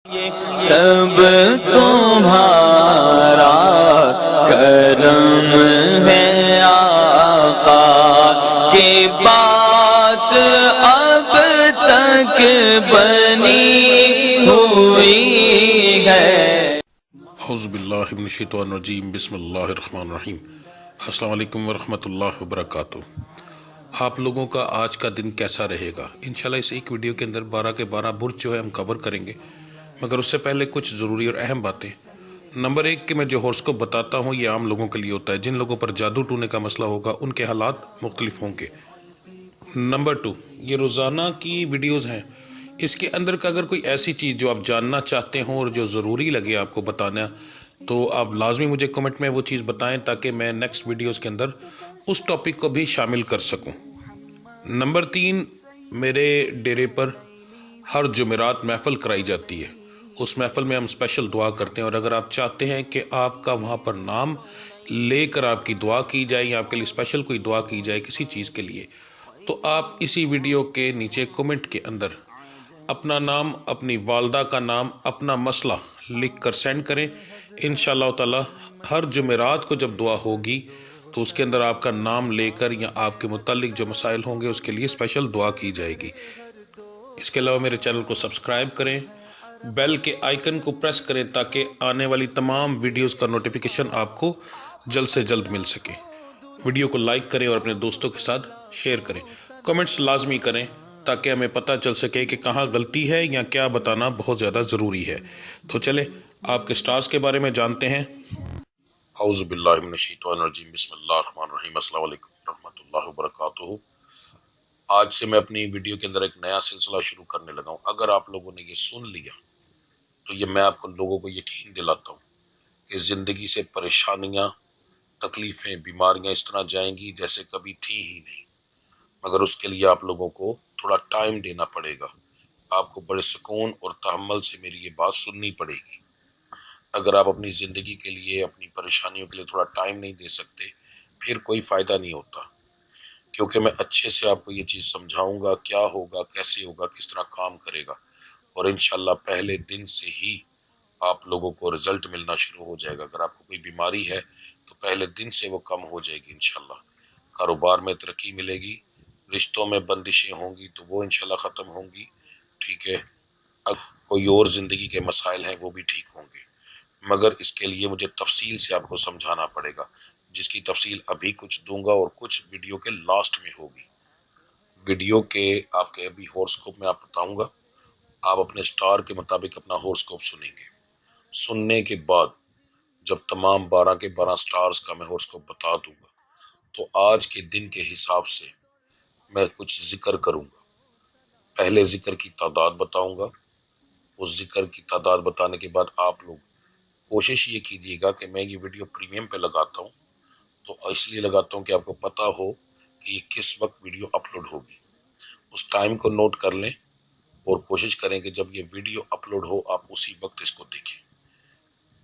سب تمہارا کرم ہے آقا کی بات اب تک بنی ہوئی ہے۔ اعوذ باللہ من الشیطان الرجیم، بسم اللہ الرحمن الرحیم۔ السلام علیکم ورحمۃ اللہ وبرکاتہ۔ آپ لوگوں کا آج کا دن کیسا رہے گا؟ انشاءاللہ اس ایک ویڈیو کے اندر 12 کے 12 برج جو ہے ہم کور کریں گے، مگر اس سے پہلے کچھ ضروری اور اہم باتیں۔ نمبر 1 کہ میں جو ہورسکوپ بتاتا ہوں یہ عام لوگوں کے لیے ہوتا ہے، جن لوگوں پر جادو ٹونے کا مسئلہ ہوگا ان کے حالات مختلف ہوں گے۔ نمبر 2 یہ روزانہ کی ویڈیوز ہیں، اس کے اندر کا اگر کوئی ایسی چیز جو آپ جاننا چاہتے ہوں اور جو ضروری لگے آپ کو بتانا، تو آپ لازمی مجھے کمنٹ میں وہ چیز بتائیں تاکہ میں نیکسٹ ویڈیوز کے اندر اس ٹاپک کو بھی شامل کر سکوں۔ نمبر 3 میرے ڈیرے پر ہر جمعرات محفل کرائی جاتی ہے، اس محفل میں ہم اسپیشل دعا کرتے ہیں، اور اگر آپ چاہتے ہیں کہ آپ کا وہاں پر نام لے کر آپ کی دعا کی جائے یا آپ کے لیے اسپیشل کوئی دعا کی جائے کسی چیز کے لیے، تو آپ اسی ویڈیو کے نیچے کمنٹ کے اندر اپنا نام، اپنی والدہ کا نام، اپنا مسئلہ لکھ کر سینڈ کریں۔ انشاءاللہ تعالی ہر جمعرات کو جب دعا ہوگی تو اس کے اندر آپ کا نام لے کر یا آپ کے متعلق جو مسائل ہوں گے اس کے لیے اسپیشل دعا کی جائے گی۔ اس کے علاوہ میرے چینل کو سبسکرائب کریں، بیل کے آئیکن کو پریس کریں تاکہ آنے والی تمام ویڈیوز کا نوٹیفیکیشن آپ کو جلد سے جلد مل سکے۔ ویڈیو کو لائک کریں اور اپنے دوستوں کے ساتھ شیئر کریں۔ کمنٹس لازمی کریں تاکہ ہمیں پتہ چل سکے کہ کہاں غلطی ہے یا کیا بتانا بہت زیادہ ضروری ہے۔ تو چلیں آپ کے سٹارز کے بارے میں جانتے ہیں۔ اعوذ باللہ من الشیطان الرجیم، بسم اللہ الرحمن الرحیم۔ السلام علیکم ورحمۃ اللہ وبرکاتہ۔ آج سے میں اپنی ویڈیو کے اندر ایک نیا سلسلہ شروع کرنے لگا ہوں۔ اگر آپ لوگوں نے یہ سن لیا تو یہ میں آپ کو لوگوں کو یقین دلاتا ہوں کہ زندگی سے پریشانیاں، تکلیفیں، بیماریاں اس طرح جائیں گی جیسے کبھی تھی ہی نہیں، مگر اس کے لیے آپ لوگوں کو تھوڑا ٹائم دینا پڑے گا۔ آپ کو بڑے سکون اور تحمل سے میری یہ بات سننی پڑے گی۔ اگر آپ اپنی زندگی کے لیے، اپنی پریشانیوں کے لیے تھوڑا ٹائم نہیں دے سکتے، پھر کوئی فائدہ نہیں ہوتا، کیونکہ میں اچھے سے آپ کو یہ چیز سمجھاؤں گا کیا ہوگا، کیسے ہوگا، کس طرح کام کرے گا، اور انشاءاللہ پہلے دن سے ہی آپ لوگوں کو رزلٹ ملنا شروع ہو جائے گا۔ اگر آپ کو کوئی بیماری ہے تو پہلے دن سے وہ کم ہو جائے گی انشاءاللہ۔ کاروبار میں ترقی ملے گی، رشتوں میں بندشیں ہوں گی تو وہ انشاءاللہ ختم ہوں گی، ٹھیک ہے۔ اب کوئی اور زندگی کے مسائل ہیں وہ بھی ٹھیک ہوں گے، مگر اس کے لیے مجھے تفصیل سے آپ کو سمجھانا پڑے گا، جس کی تفصیل ابھی کچھ دوں گا اور کچھ ویڈیو کے لاسٹ میں ہوگی۔ ویڈیو کے آپ کے ابھی ہورسکوپ میں آپ بتاؤں گا، آپ اپنے سٹار کے مطابق اپنا ہورسکوپ سنیں گے۔ سننے کے بعد جب تمام 12 کے 12 سٹارز کا میں ہورسکوپ بتا دوں گا تو آج کے دن کے حساب سے میں کچھ ذکر کروں گا۔ پہلے ذکر کی تعداد بتاؤں گا، اس ذکر کی تعداد بتانے کے بعد آپ لوگ کوشش یہ کیجیے گا کہ میں یہ ویڈیو پریمیم پہ لگاتا ہوں، تو اس لیے لگاتا ہوں کہ آپ کو پتا ہو کہ یہ کس وقت ویڈیو اپلوڈ ہوگی۔ اس ٹائم کو نوٹ کر لیں اور کوشش کریں کہ جب یہ ویڈیو اپلوڈ ہو آپ اسی وقت اس کو دیکھیں۔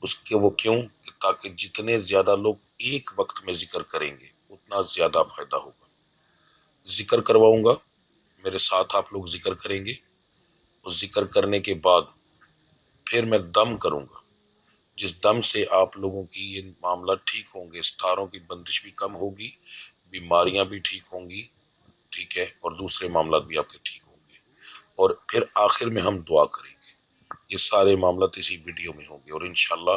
اس کے وہ کیوں کہ تاکہ جتنے زیادہ لوگ ایک وقت میں ذکر کریں گے اتنا زیادہ فائدہ ہوگا۔ ذکر کرواؤں گا، میرے ساتھ آپ لوگ ذکر کریں گے، اور ذکر کرنے کے بعد پھر میں دم کروں گا، جس دم سے آپ لوگوں کی یہ معاملات ٹھیک ہوں گے، ستاروں کی بندش بھی کم ہوگی، بیماریاں بھی ٹھیک ہوں گی، ٹھیک ہے، اور دوسرے معاملات بھی آپ کے ٹھیک ہوں گے، اور پھر آخر میں ہم دعا کریں گے۔ یہ سارے معاملات اسی ویڈیو میں ہوں گے اور انشاءاللہ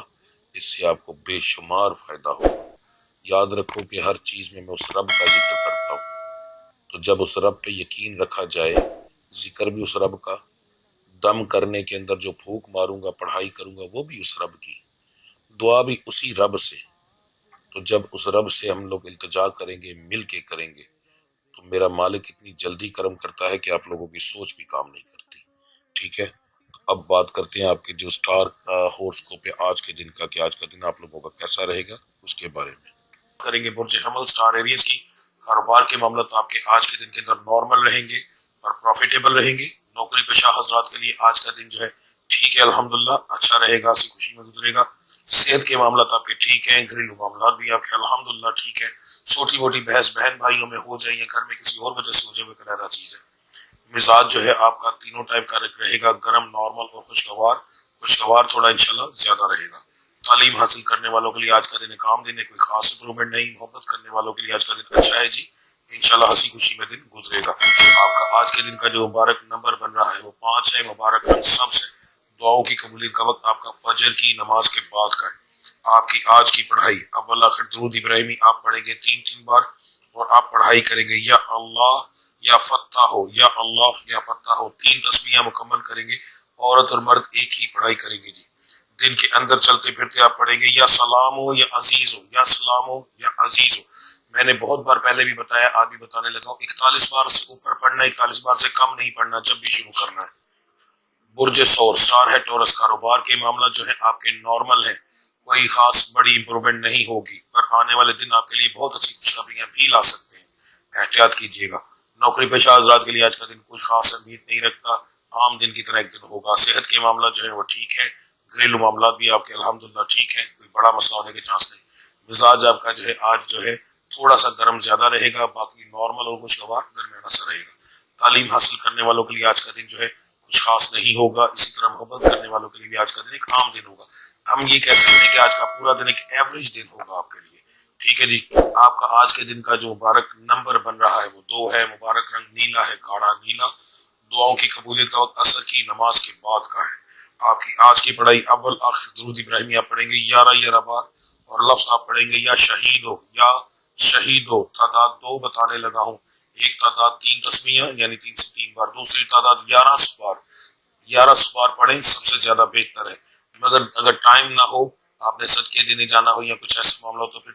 اس سے آپ کو بے شمار فائدہ ہوگا۔ یاد رکھو کہ ہر چیز میں اس رب کا ذکر کرتا ہوں، تو جب اس رب پہ یقین رکھا جائے، ذکر بھی اس رب کا، دم کرنے کے اندر جو پھونک ماروں گا، پڑھائی کروں گا، وہ بھی اس رب کی، دعا بھی اسی رب سے، تو جب اس رب سے ہم لوگ التجا کریں گے، مل کے کریں گے، تو میرا مالک اتنی جلدی کرم کرتا ہے کہ آپ لوگوں کی سوچ بھی کام نہیں کرتی، ٹھیک ہے۔ اب بات کرتے ہیں آپ کے جو سٹار ہورسکوپ ہے آج کے دن کا، کہ آج کا دن آپ لوگوں کا کیسا رہے گا اس کے بارے میں کریں گے۔ برج حمل سٹار ایریز کی کاروبار کے معاملات آپ کے آج کے دن کے اندر نارمل رہیں گے اور پروفیٹیبل رہیں گے۔ نوکری پیشہ حضرات کے لیے آج کا دن جو ہے ٹھیک ہے، الحمدللہ اچھا رہے گا، اسی خوشی میں گزرے گا۔ صحت کے معاملات آپ کے ٹھیک ہیں، گھریلو معاملات بھی آپ کے الحمدللہ ٹھیک ہے۔ چھوٹی موٹی بحث بہن بھائیوں میں ہو جائے یا گھر میں کسی اور وجہ سے ہو جائے وہ علیحدہ چیز ہے۔ مزاج جو ہے آپ کا تینوں ٹائپ کا رہے گا، گرم، نارمل اور خوشگوار، خوشگوار تھوڑا انشاءاللہ زیادہ رہے گا۔ تعلیم حاصل کرنے والوں کے لیے آج کا دن ایک عام دن ہے، کوئی خاص امپرومنٹ نہیں۔ محبت کرنے والوں کے لیے آج کا دن اچھا ہے جی، انشاءاللہ ہنسی خوشی میں دن گزرے گا۔ آپ کا آج کے دن کا جو مبارک نمبر بن رہا ہے وہ 5 ہے، مبارک رنگ سبز ہے۔ دعاؤں کی قبولیت کا وقت آپ کا فجر کی نماز کے بعد کا ہے۔ آپ کی آج کی پڑھائی اول آخر درود ابراہیمی آپ پڑھیں گے 3 بار، اور آپ پڑھائی کریں گے یا اللہ یا فتح ہو، یا اللہ یا فتح ہو، 3 تسبیحاں مکمل کریں گے۔ عورت اور مرد ایک ہی پڑھائی کریں گے جی۔ دن کے اندر چلتے پھرتے آپ پڑھیں گے یا سلام ہو یا عزیز ہو، یا سلام ہو یا عزیز ہو۔ میں نے بہت بار پہلے بھی بتایا، آج بھی بتانے لگا ہوں، 41 بار سے اوپر پڑھنا ہے، 41 بار سے کم نہیں پڑھنا جب بھی شروع کرنا ہے۔ برج سور سٹار ہے ٹورس، کاروبار کے معاملات جو ہے آپ کے نارمل ہیں، کوئی خاص بڑی امپرومنٹ نہیں ہوگی، پر آنے والے دن آپ کے لیے بہت اچھی خوشخبریاں بھی لا سکتے ہیں، احتیاط کیجیے گا۔ نوکری پیشہ حضرات کے لیے آج کا دن کچھ خاص امید نہیں رکھتا، عام دن کی طرح ایک دن ہوگا۔ صحت کے معاملات جو ہے وہ ٹھیک ہے، گھریلو معاملات بھی آپ کے الحمدللہ ٹھیک ہے، کوئی بڑا مسئلہ ہونے کے چانس نہیں۔ مزاج آپ کا جو ہے آج جو ہے تھوڑا سا گرم زیادہ رہے گا، باقی نارمل اور خوشگوار درمیانہ سا رہے گا۔ تعلیم حاصل کرنے والوں کے لیے آج کا دن جو ہے کچھ خاص نہیں ہوگا، اسی طرح محبت کرنے والوں کے لیے بھی آج کا دن ایک عام دن ہوگا۔ ہم یہ کہہ سکتے ہیں کہ آج کا پورا دن ایک ایوریج دن ہوگا آپ کے لیے، ٹھیک ہے جی۔ آپ کا آج کے دن کا جو مبارک نمبر بن رہا ہے وہ 2 ہے، مبارک رنگ نیلا ہے، گاڑھا نیلا۔ دعاؤں کی قبولیت کا وقت عصر کی نماز کے بعد کا ہے۔ آپ کی آج کی پڑھائی اول آخر درود ابراہیمی آپ پڑھیں گے 11 بار، اور لفظ آپ پڑھیں گے یا شہید ہو یا شہید ہو۔ تعداد 2 بتانے لگا ہوں، ایک تعداد 3 تسمیہ یعنی 3 سے 3 بار، دوسری تعداد 1100 بار۔ 1100 بار پڑھیں سب سے زیادہ بہتر ہے، مگر اگر ٹائم نہ ہو، آپ نے صدقے دینے جانا ہو یا کچھ ایسا معاملہ ہو تو پھر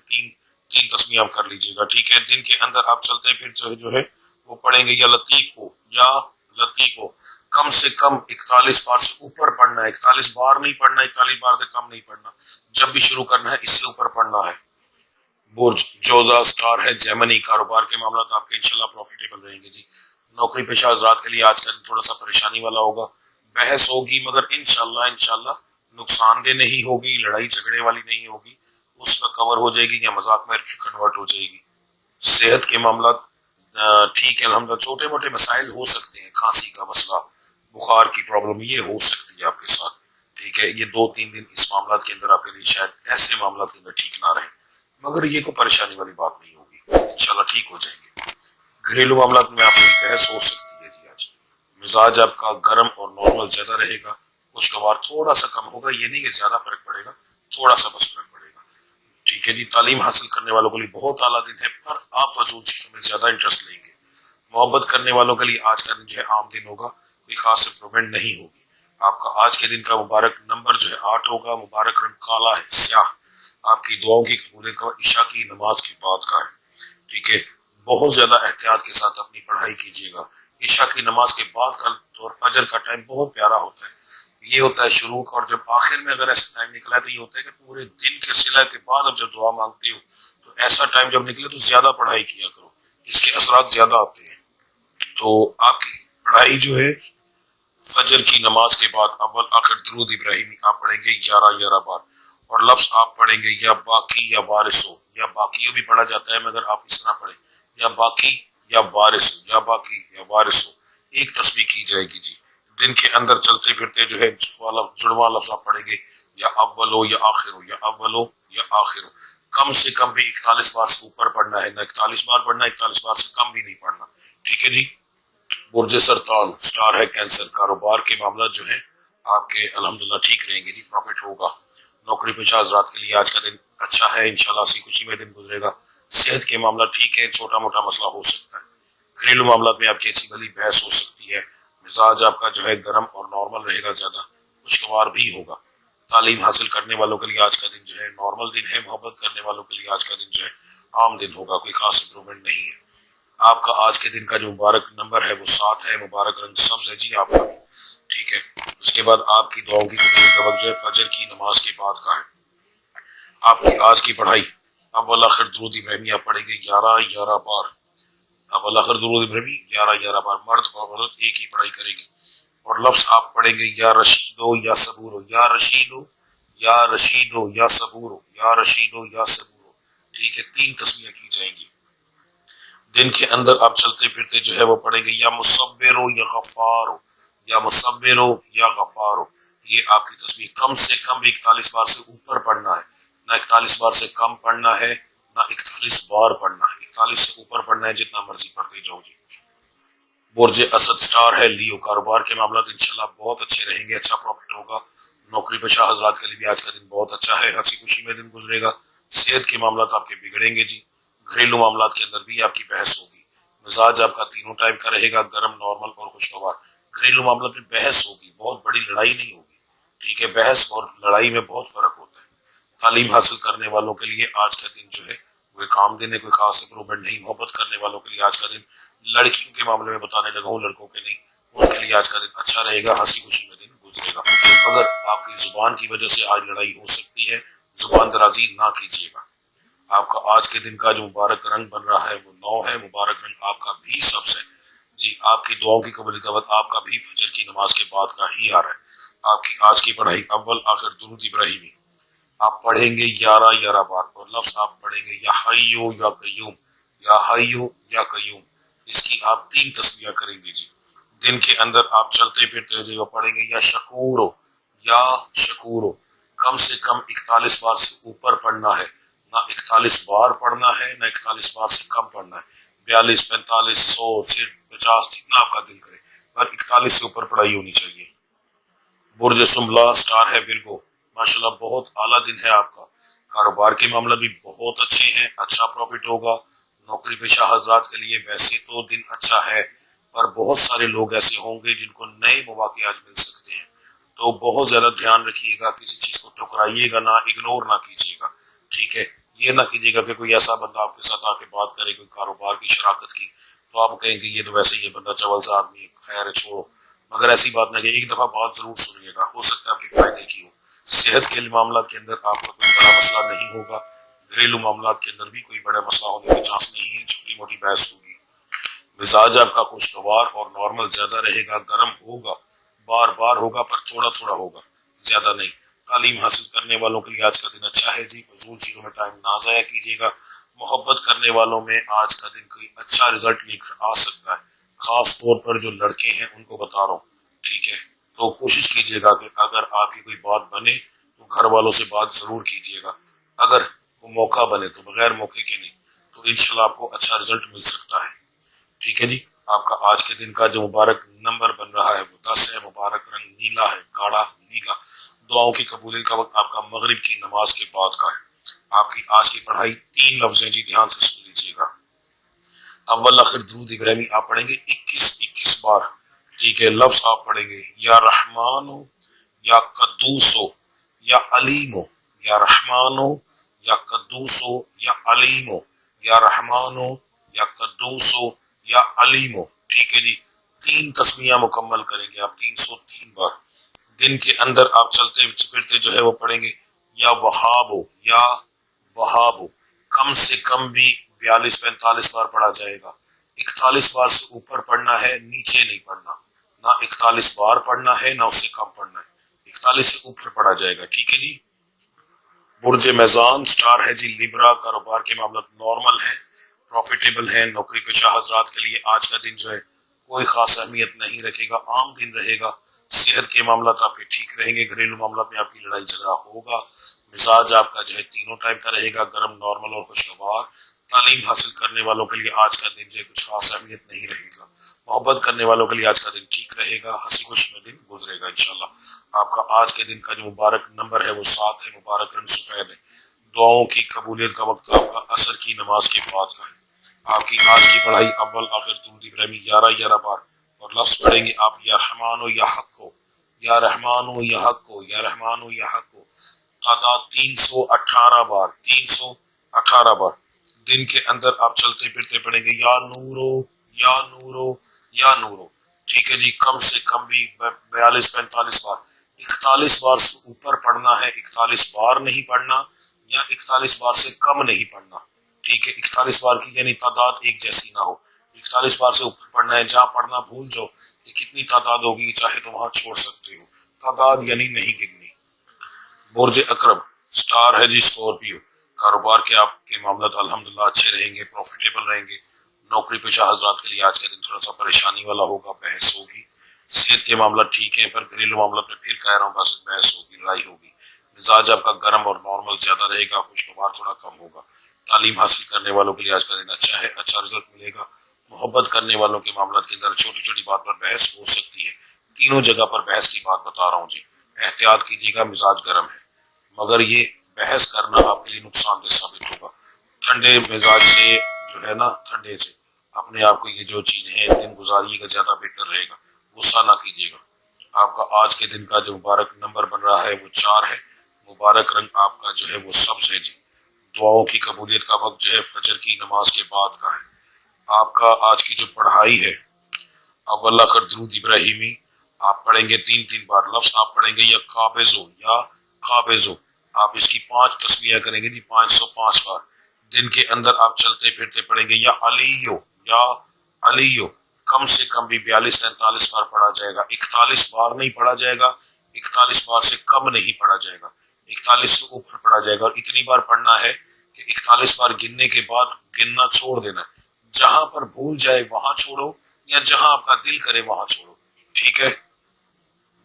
3 تسمیہ آپ کر لیجیے گا، ٹھیک ہے۔ دن کے اندر آپ چلتے پھر جو ہے وہ پڑھیں گے یا لطیف ہو یا لطیف ہو، کم سے کم 41 بار سے اوپر پڑھنا ہے، 41 بار نہیں پڑھنا، 41 بار سے کم نہیں پڑھنا، جب بھی شروع کرنا ہے اس سے اوپر پڑھنا ہے۔ برج جوزا سٹار ہے جیمنی، کاروبار کے معاملات آپ کے انشاءاللہ پروفیٹیبل رہیں گے جی۔ نوکری پیشہ حضرات کے لیے آج کا دن تھوڑا سا پریشانی والا ہوگا، بحث ہوگی مگر انشاءاللہ نقصان دہ نہیں ہوگی، لڑائی جھگڑے والی نہیں ہوگی، اس کا کور ہو جائے گی یا مذاق میں کنورٹ ہو جائے گی۔ صحت کے معاملات ٹھیک ہے الحمدللہ، چھوٹے موٹے مسائل ہو سکتے ہیں، کھانسی کا مسئلہ، بخار کی پرابلم یہ ہو سکتی ہے آپ کے ساتھ، ٹھیک ہے۔ یہ 2-3 دن اس معاملات کے اندر آپ کے لیے شاید ایسے معاملات کے اندر ٹھیک نہ رہیں، مگر یہ کوئی پریشانی والی بات نہیں ہوگی، انشاءاللہ ٹھیک ہو جائیں گے۔ گھریلو معاملات میں آپ کی بحث ہو سکتی ہے جی آج۔ مزاج آپ کا گرم اور نارمل زیادہ رہے گا، خوشگوار تھوڑا سا کم ہوگا، یہ نہیں کہ زیادہ فرق پڑے گا، تھوڑا سا بس فرق پڑے گا، ٹھیک ہے جی۔ تعلیم حاصل کرنے والوں کے لیے بہت اعلیٰ دن ہے، پر آپ فضول چیزوں میں زیادہ انٹرسٹ لیں گے۔ محبت کرنے والوں کے لیے آج کا دن جو ہے عام دن ہوگا، کوئی خاص امپرومنٹ نہیں ہوگی۔ آپ کا آج کے دن کا مبارک نمبر جو ہے 8 ہوگا، مبارک رنگ کالا ہے، سیاہ۔ آپ کی دعاؤں کی قبولیت کا عشاء کی نماز کے بعد کا ہے، ٹھیک ہے۔ بہت زیادہ احتیاط کے ساتھ اپنی پڑھائی کیجیے گا۔ عشاء کی نماز کے بعد کا اور فجر کا ٹائم بہت پیارا ہوتا ہے، یہ ہوتا ہے شروع کا، اور جب آخر میں اگر ایسا ٹائم نکلا ہے تو یہ ہوتا ہے کہ پورے دن کے صلہ کے بعد اب جب دعا مانگتے ہو تو ایسا ٹائم جب نکلے تو زیادہ پڑھائی کیا کرو، اس کے اثرات زیادہ آتے ہیں۔ تو آپ کی پڑھائی جو ہے فجر کی نماز کے بعد اول آخر درود ابراہیمی آپ پڑھیں گے 11 بار، اور لفظ آپ پڑھیں گے یا باقی یا وارث ہو، یا باقی بھی پڑھا جاتا ہے مگر آپ اس طرح پڑھیں یا باقی یا وارث ہو، یا باقی یا وارث ہو، ایک تسبیح کی جائے گی جی۔ دن کے اندر چلتے پھرتے جو ہے جڑواں لفظ آپ پڑھیں گے یا اول ہو یا آخر ہو، یا اول ہو یا آخر ہو، کم سے کم بھی 41 بار سے اوپر پڑھنا ہے، نہ 41 بار پڑھنا، 41 بار سے کم بھی نہیں پڑھنا، ٹھیک ہے جی۔ برج سرطان سٹار ہے کینسر، کاروبار کے معاملات جو ہیں آپ کے الحمدللہ ٹھیک رہیں گے جی، پروفٹ ہوگا۔ نوکری پیشہ حضرات کے لیے آج کا دن اچھا ہے، انشاءاللہ اسی خوشی میں دن گزرے گا۔ صحت کے معاملات ٹھیک ہے، چھوٹا موٹا مسئلہ ہو سکتا ہے۔ گھریلو معاملات میں آپ کی اچھی بھلی بحث ہو سکتی ہے۔ مزاج آپ کا جو ہے گرم اور نارمل رہے گا، زیادہ خوشگوار بھی ہوگا۔ تعلیم حاصل کرنے والوں کے لیے آج کا دن جو ہے نارمل دن ہے، محبت کرنے والوں کے لیے آج کا دن جو ہے عام دن ہوگا، کوئی خاص امپرومنٹ نہیں ہے۔ آپ کا آج کے دن کا جو مبارک نمبر ہے وہ 7 ہے، مبارک رنگ سبز ہے جی آپ کا، ٹھیک ہے۔ اس کے بعد آپ کی دعاؤں کی قبولیت کا وقت جو ہے فجر کی نماز کے بعد کا ہے۔ آپ کی آج کی پڑھائی اول آخر درود ابراہیمی آپ پڑھیں گے 11 بار، اول آخر درود ابراہیمی 11 بار، مرد اور عورت ایک ہی پڑھائی کریں گے، اور لفظ آپ پڑھیں گے یا رشید ہو یا صبور ہو، یا رشید ہو یا رشید ہو یا صبور ہو، یا رشید ہو یا صبور ہو، ٹھیک ہے۔ 3 تسبیحیں کی جائیں گی۔ دن کے اندر آپ چلتے پھرتے جو ہے وہ پڑھیں گے یا مصبر ہو یا غفار ہو، یا مصبر ہو یا غفار ہو، یہ آپ کی تصویر کم سے کم 41 بار سے اوپر پڑھنا ہے، نہ 41 بار سے کم پڑھنا ہے، نہ 41 بار پڑھنا ہے، 41 سے اوپر پڑھنا ہے، جتنا مرضی پڑھتے جاؤ جی۔ برج اسد سٹار ہے لیو، کاروبار کے معاملات انشاءاللہ بہت اچھے رہیں گے، اچھا پروفٹ ہوگا۔ نوکری پیشہ حضرات کے لیے بھی آج کا دن بہت اچھا ہے، ہنسی خوشی میں دن گزرے گا۔ صحت کے معاملات آپ کے بگڑیں گے جی، گھریلو معاملات کے اندر بھی آپ کی بحث ہوگی۔ مزاج آپ کا تینوں ٹائم کا رہے گا، گرم، نارمل اور خوشگوار۔ گھریلو معاملات میں بحث ہوگی، بہت بڑی لڑائی نہیں ہوگی، ٹھیک ہے؟ بحث اور لڑائی میں بہت فرق ہوتا ہے۔ تعلیم حاصل کرنے والوں کے لیے آج کا دن جو ہے وہ کام دینے کوئی خاص امپرومنٹ نہیں۔ محبت کرنے والوں کے لیے آج کا دن، لڑکیوں کے معاملے میں بتانے لگا ہوں، لڑکوں کے نہیں، ان کے لیے آج کا دن اچھا رہے گا، ہنسی خوشی میں دن گزرے گا۔ مگر آپ کی زبان کی وجہ سے آج لڑائی ہو سکتی ہے، زبان درازی نہ کیجیے گا۔ آپ کا آج کے دن کا جو مبارک رنگ بن رہا ہے وہ 9 ہے، مبارک رنگ آپ کا بھی سبز ہے جی۔ آپ کی دعاؤں کی قبولیت کا وقت آپ کا بھی فجر کی نماز کے بعد کا ہی آ رہا ہے۔ آپ کی آج کی پڑھائی اول آخر درود ابراہیمی آپ پڑھیں گے 11 بار، اور لفظ آپ پڑھیں گے یا حیو یا قیوم، یا حیو یا قیوم۔ اس کی آپ 3 تسبیح کریں گے جی۔ دن کے اندر آپ چلتے پھرتے جو پڑھیں گے یا شکورو یا شکورو، کم سے کم 41 بار سے اوپر پڑھنا ہے، نہ 41 بار پڑھنا ہے، نہ 41 بار سے کم پڑھنا ہے۔ 42 45 100 50 جتنا آپ کا دل کرے، پر 41 سے اوپر پڑھائی ہونی چاہیے۔ برج سنبلا سٹار ہے ورگو، ماشاءاللہ بہت اعلیٰ دن ہے آپ کا۔ کاروبار کے معاملہ بھی بہت اچھے ہیں، اچھا پروفٹ ہوگا۔ نوکری پیشہ حضرات کے لیے ویسے تو دن اچھا ہے، پر بہت سارے لوگ ایسے ہوں گے جن کو نئے مواقع آج مل سکتے ہیں، تو بہت زیادہ دھیان رکھیے گا، کسی چیز کو ٹھکرائیے گا نہ، اگنور نہ کیجیے گا، ٹھیک ہے؟ یہ نہ کیجیے گا کہ کوئی ایسا بندہ آپ کے ساتھ آ کے بات کرے کوئی کاروبار کی شراکت کی، تو آپ کہیں کہ یہ تو ویسے یہ بندہ چول سا آدمی ہے، خیر ہے چھوڑو، مگر ایسی بات نہ کہ ایک دفعہ بات ضرور سنیے گا، ہو سکتا ہے آپ کے فائدے کی ہو۔ صحت کے معاملات کے اندر آپ کا کوئی بڑا مسئلہ نہیں ہوگا، گھریلو معاملات کے اندر بھی کوئی بڑا مسئلہ ہونے کے چانس نہیں ہے، چھوٹی موٹی بحث ہوگی۔ مزاج آپ کا خوشگوار اور نارمل زیادہ رہے گا، گرم ہوگا، بار بار ہوگا پر تھوڑا تھوڑا ہوگا، زیادہ نہیں۔ تعلیم حاصل کرنے والوں کے لیے آج کا دن اچھا ہے جی، فضول چیزوں میں ٹائم نہ ضائع کیجیے گا۔ محبت کرنے والوں میں آج کا دن کوئی اچھا رزلٹ لے کر آ سکتا ہے، خاص طور پر جو لڑکے ہیں ان کو بتا رہا ہوں، ٹھیک ہے؟ تو کوشش کیجیے گا کہ اگر آپ کی کوئی بات بنے تو گھر والوں سے بات ضرور کیجیے گا، اگر وہ موقع بنے تو بغیر موقع کے نہیں، تو انشاءاللہ آپ کو اچھا رزلٹ مل سکتا ہے، ٹھیک ہے جی۔ آپ کا آج کے دن کا جو مبارک نمبر بن رہا ہے وہ 10 ہے، مبارک رنگ نیلا ہے، گاڑا نیلا۔ دعاؤں کی قبولیت کا وقت آپ کا مغرب کی نماز کے بعد کا ہے۔ آپ کی آج کی پڑھائی 3 لفظ ہیں جی، دھیان سے سن لیجیے گا۔ اول آخر درود ابراہیمی آپ پڑھیں گے 21 بار، ٹھیک ہے؟ لفظ آپ پڑھیں گے یا رحمان ہو یا قدوس ہو یا علیم ہو، یا رحمان ہو یا قدوس ہو یا علیم ہو، یا رحمان ہو یا قدوس ہو یا علیم ہو، ٹھیک ہے جی؟ 3 تسمیہ مکمل کریں گے آپ 303 بار۔ دن کے اندر آپ چلتے پھرتے جو ہے وہ پڑھیں گے یا وہاب ہو یا وہاب ہو، کم سے کم بھی 42 45 بار پڑھا جائے گا۔ 41 بار سے اوپر پڑھنا ہے، نیچے نہیں پڑھنا، نہ 41 بار پڑھنا ہے نہ اس سے کم پڑھنا ہے، 41 سے اوپر پڑھا جائے گا، ٹھیک ہے جی۔ برج میزان سٹار ہے جی لیبرا، کاروبار کے معاملات نارمل ہیں، پروفیٹیبل ہیں۔ نوکری پیشہ حضرات کے لیے آج کا دن جو ہے کوئی خاص اہمیت نہیں رکھے گا، عام دن رہے گا۔ صحت کے معاملات آپ کے ٹھیک رہیں گے، گھریلو معاملات میں آپ کی لڑائی جھگڑا ہوگا۔ مزاج آپ کا جو ہے تینوں ٹائم کا رہے گا، گرم، نارمل اور خوشگوار۔ تعلیم حاصل کرنے والوں کے لیے آج کا دن جو ہے کچھ خاص اہمیت نہیں رہے گا۔ محبت کرنے والوں کے لیے آج کا دن ٹھیک رہے گا، ہنسی خوشی میں دن گزرے گا انشاءاللہ۔ آپ کا آج کے دن کا جو مبارک نمبر ہے وہ 7 ہے، مبارک رنگ سفید ہے۔ دعاؤں کی قبولیت کا وقت آپ کا عصر کی نماز کے بعد کا ہے۔ آپ کی آج کی پڑھائی اول آخر درود ابراہیمی 11 بار، اور لفظ پڑھیں گے آپ یا رحمان ہو یا حق ہو، یا رحمان ہو یا حق ہو، یا رحمان ہو یا حق ہو۔ تعداد 318 بار، 318 بار۔ دن کے اندر آپ چلتے پھرتے پڑھیں گے یا نورو یا نورو یا نورو، ٹھیک ہے جی؟ کم سے کم بھی 42 45 بار۔ 41 بار سے اوپر پڑھنا ہے، 41 بار نہیں پڑھنا، یا 41 بار سے کم نہیں پڑھنا، ٹھیک ہے؟ 41 بار کی یعنی تعداد ایک جیسی نہ ہو، 41 بار سے اوپر پڑھنا ہے۔ جہاں پڑھنا بھول جاؤ کہ کتنی تعداد ہوگی چاہے تو وہاں چھوڑ سکتے ہو، تعداد یعنی نہیں گننی۔ برج اکرم سٹار ہے جی اسکارپیو، کاروبار کے آپ کے معاملات الحمدللہ اچھے رہیں گے، پروفیٹیبل رہیں گے۔ نوکری پیشہ حضرات کے لیے آج کا دن تھوڑا سا پریشانی والا ہوگا، بحث ہوگی۔ صحت کے معاملات ٹھیک ہیں، پر گھریلو معاملات میں پھر کہہ رہا ہوں بس بحث ہوگی، لڑائی ہوگی۔ مزاج آپ کا گرم اور نارمل زیادہ رہے گا، خوشگوار تھوڑا کم ہوگا۔ تعلیم حاصل کرنے والوں کے لیے آج کا دن اچھا ہے، اچھا رزلٹ ملے گا۔ محبت کرنے والوں کے معاملات کے اندر چھوٹی چھوٹی بات پر بحث ہو سکتی ہے، تینوں جگہ پر بحث کی بات بتا رہا ہوں جی۔ احتیاط کیجیے گا، مزاج گرم ہے، مگر یہ بحث کرنا آپ کے لیے نقصان دہ ثابت ہوگا۔ ٹھنڈے مزاج سے جو ہے نا، ٹھنڈے سے اپنے آپ کو یہ جو چیزیں ہیں دن گزاریے گا، زیادہ بہتر رہے گا۔ غصہ نہ کیجیے گا۔ آپ کا آج کے دن کا جو مبارک نمبر بن رہا ہے وہ 4 ہے۔ مبارک رنگ آپ کا جو ہے وہ سبز ہے جی۔ دعاؤں کی قبولیت کا وقت جو ہے فجر کی نماز کے بعد کا ہے۔ آپ کا آج کی جو پڑھائی ہے، اول آخر درود ابراہیمی آپ پڑھیں گے 3 بار۔ لفظ آپ پڑھیں گے یا قابض ہو یا قابض ہو، آپ اس کی 5 تسمیہ کریں گے جی، 505 بار۔ دن کے اندر آپ چلتے پھرتے پڑھیں گے یا علی ہو یا علی ہو، کم سے کم بھی 42-43 بار پڑھا جائے گا۔ 41 بار نہیں پڑھا جائے گا، 41 بار سے کم نہیں پڑھا جائے گا، 41 سے اوپر پڑھا جائے گا۔ اور اتنی بار پڑھنا ہے کہ 41 بار گننے کے بعد گننا چھوڑ دینا ہے۔ جہاں پر بھول جائے وہاں چھوڑو، یا جہاں آپ کا دل کرے وہاں چھوڑو، ٹھیک ہے۔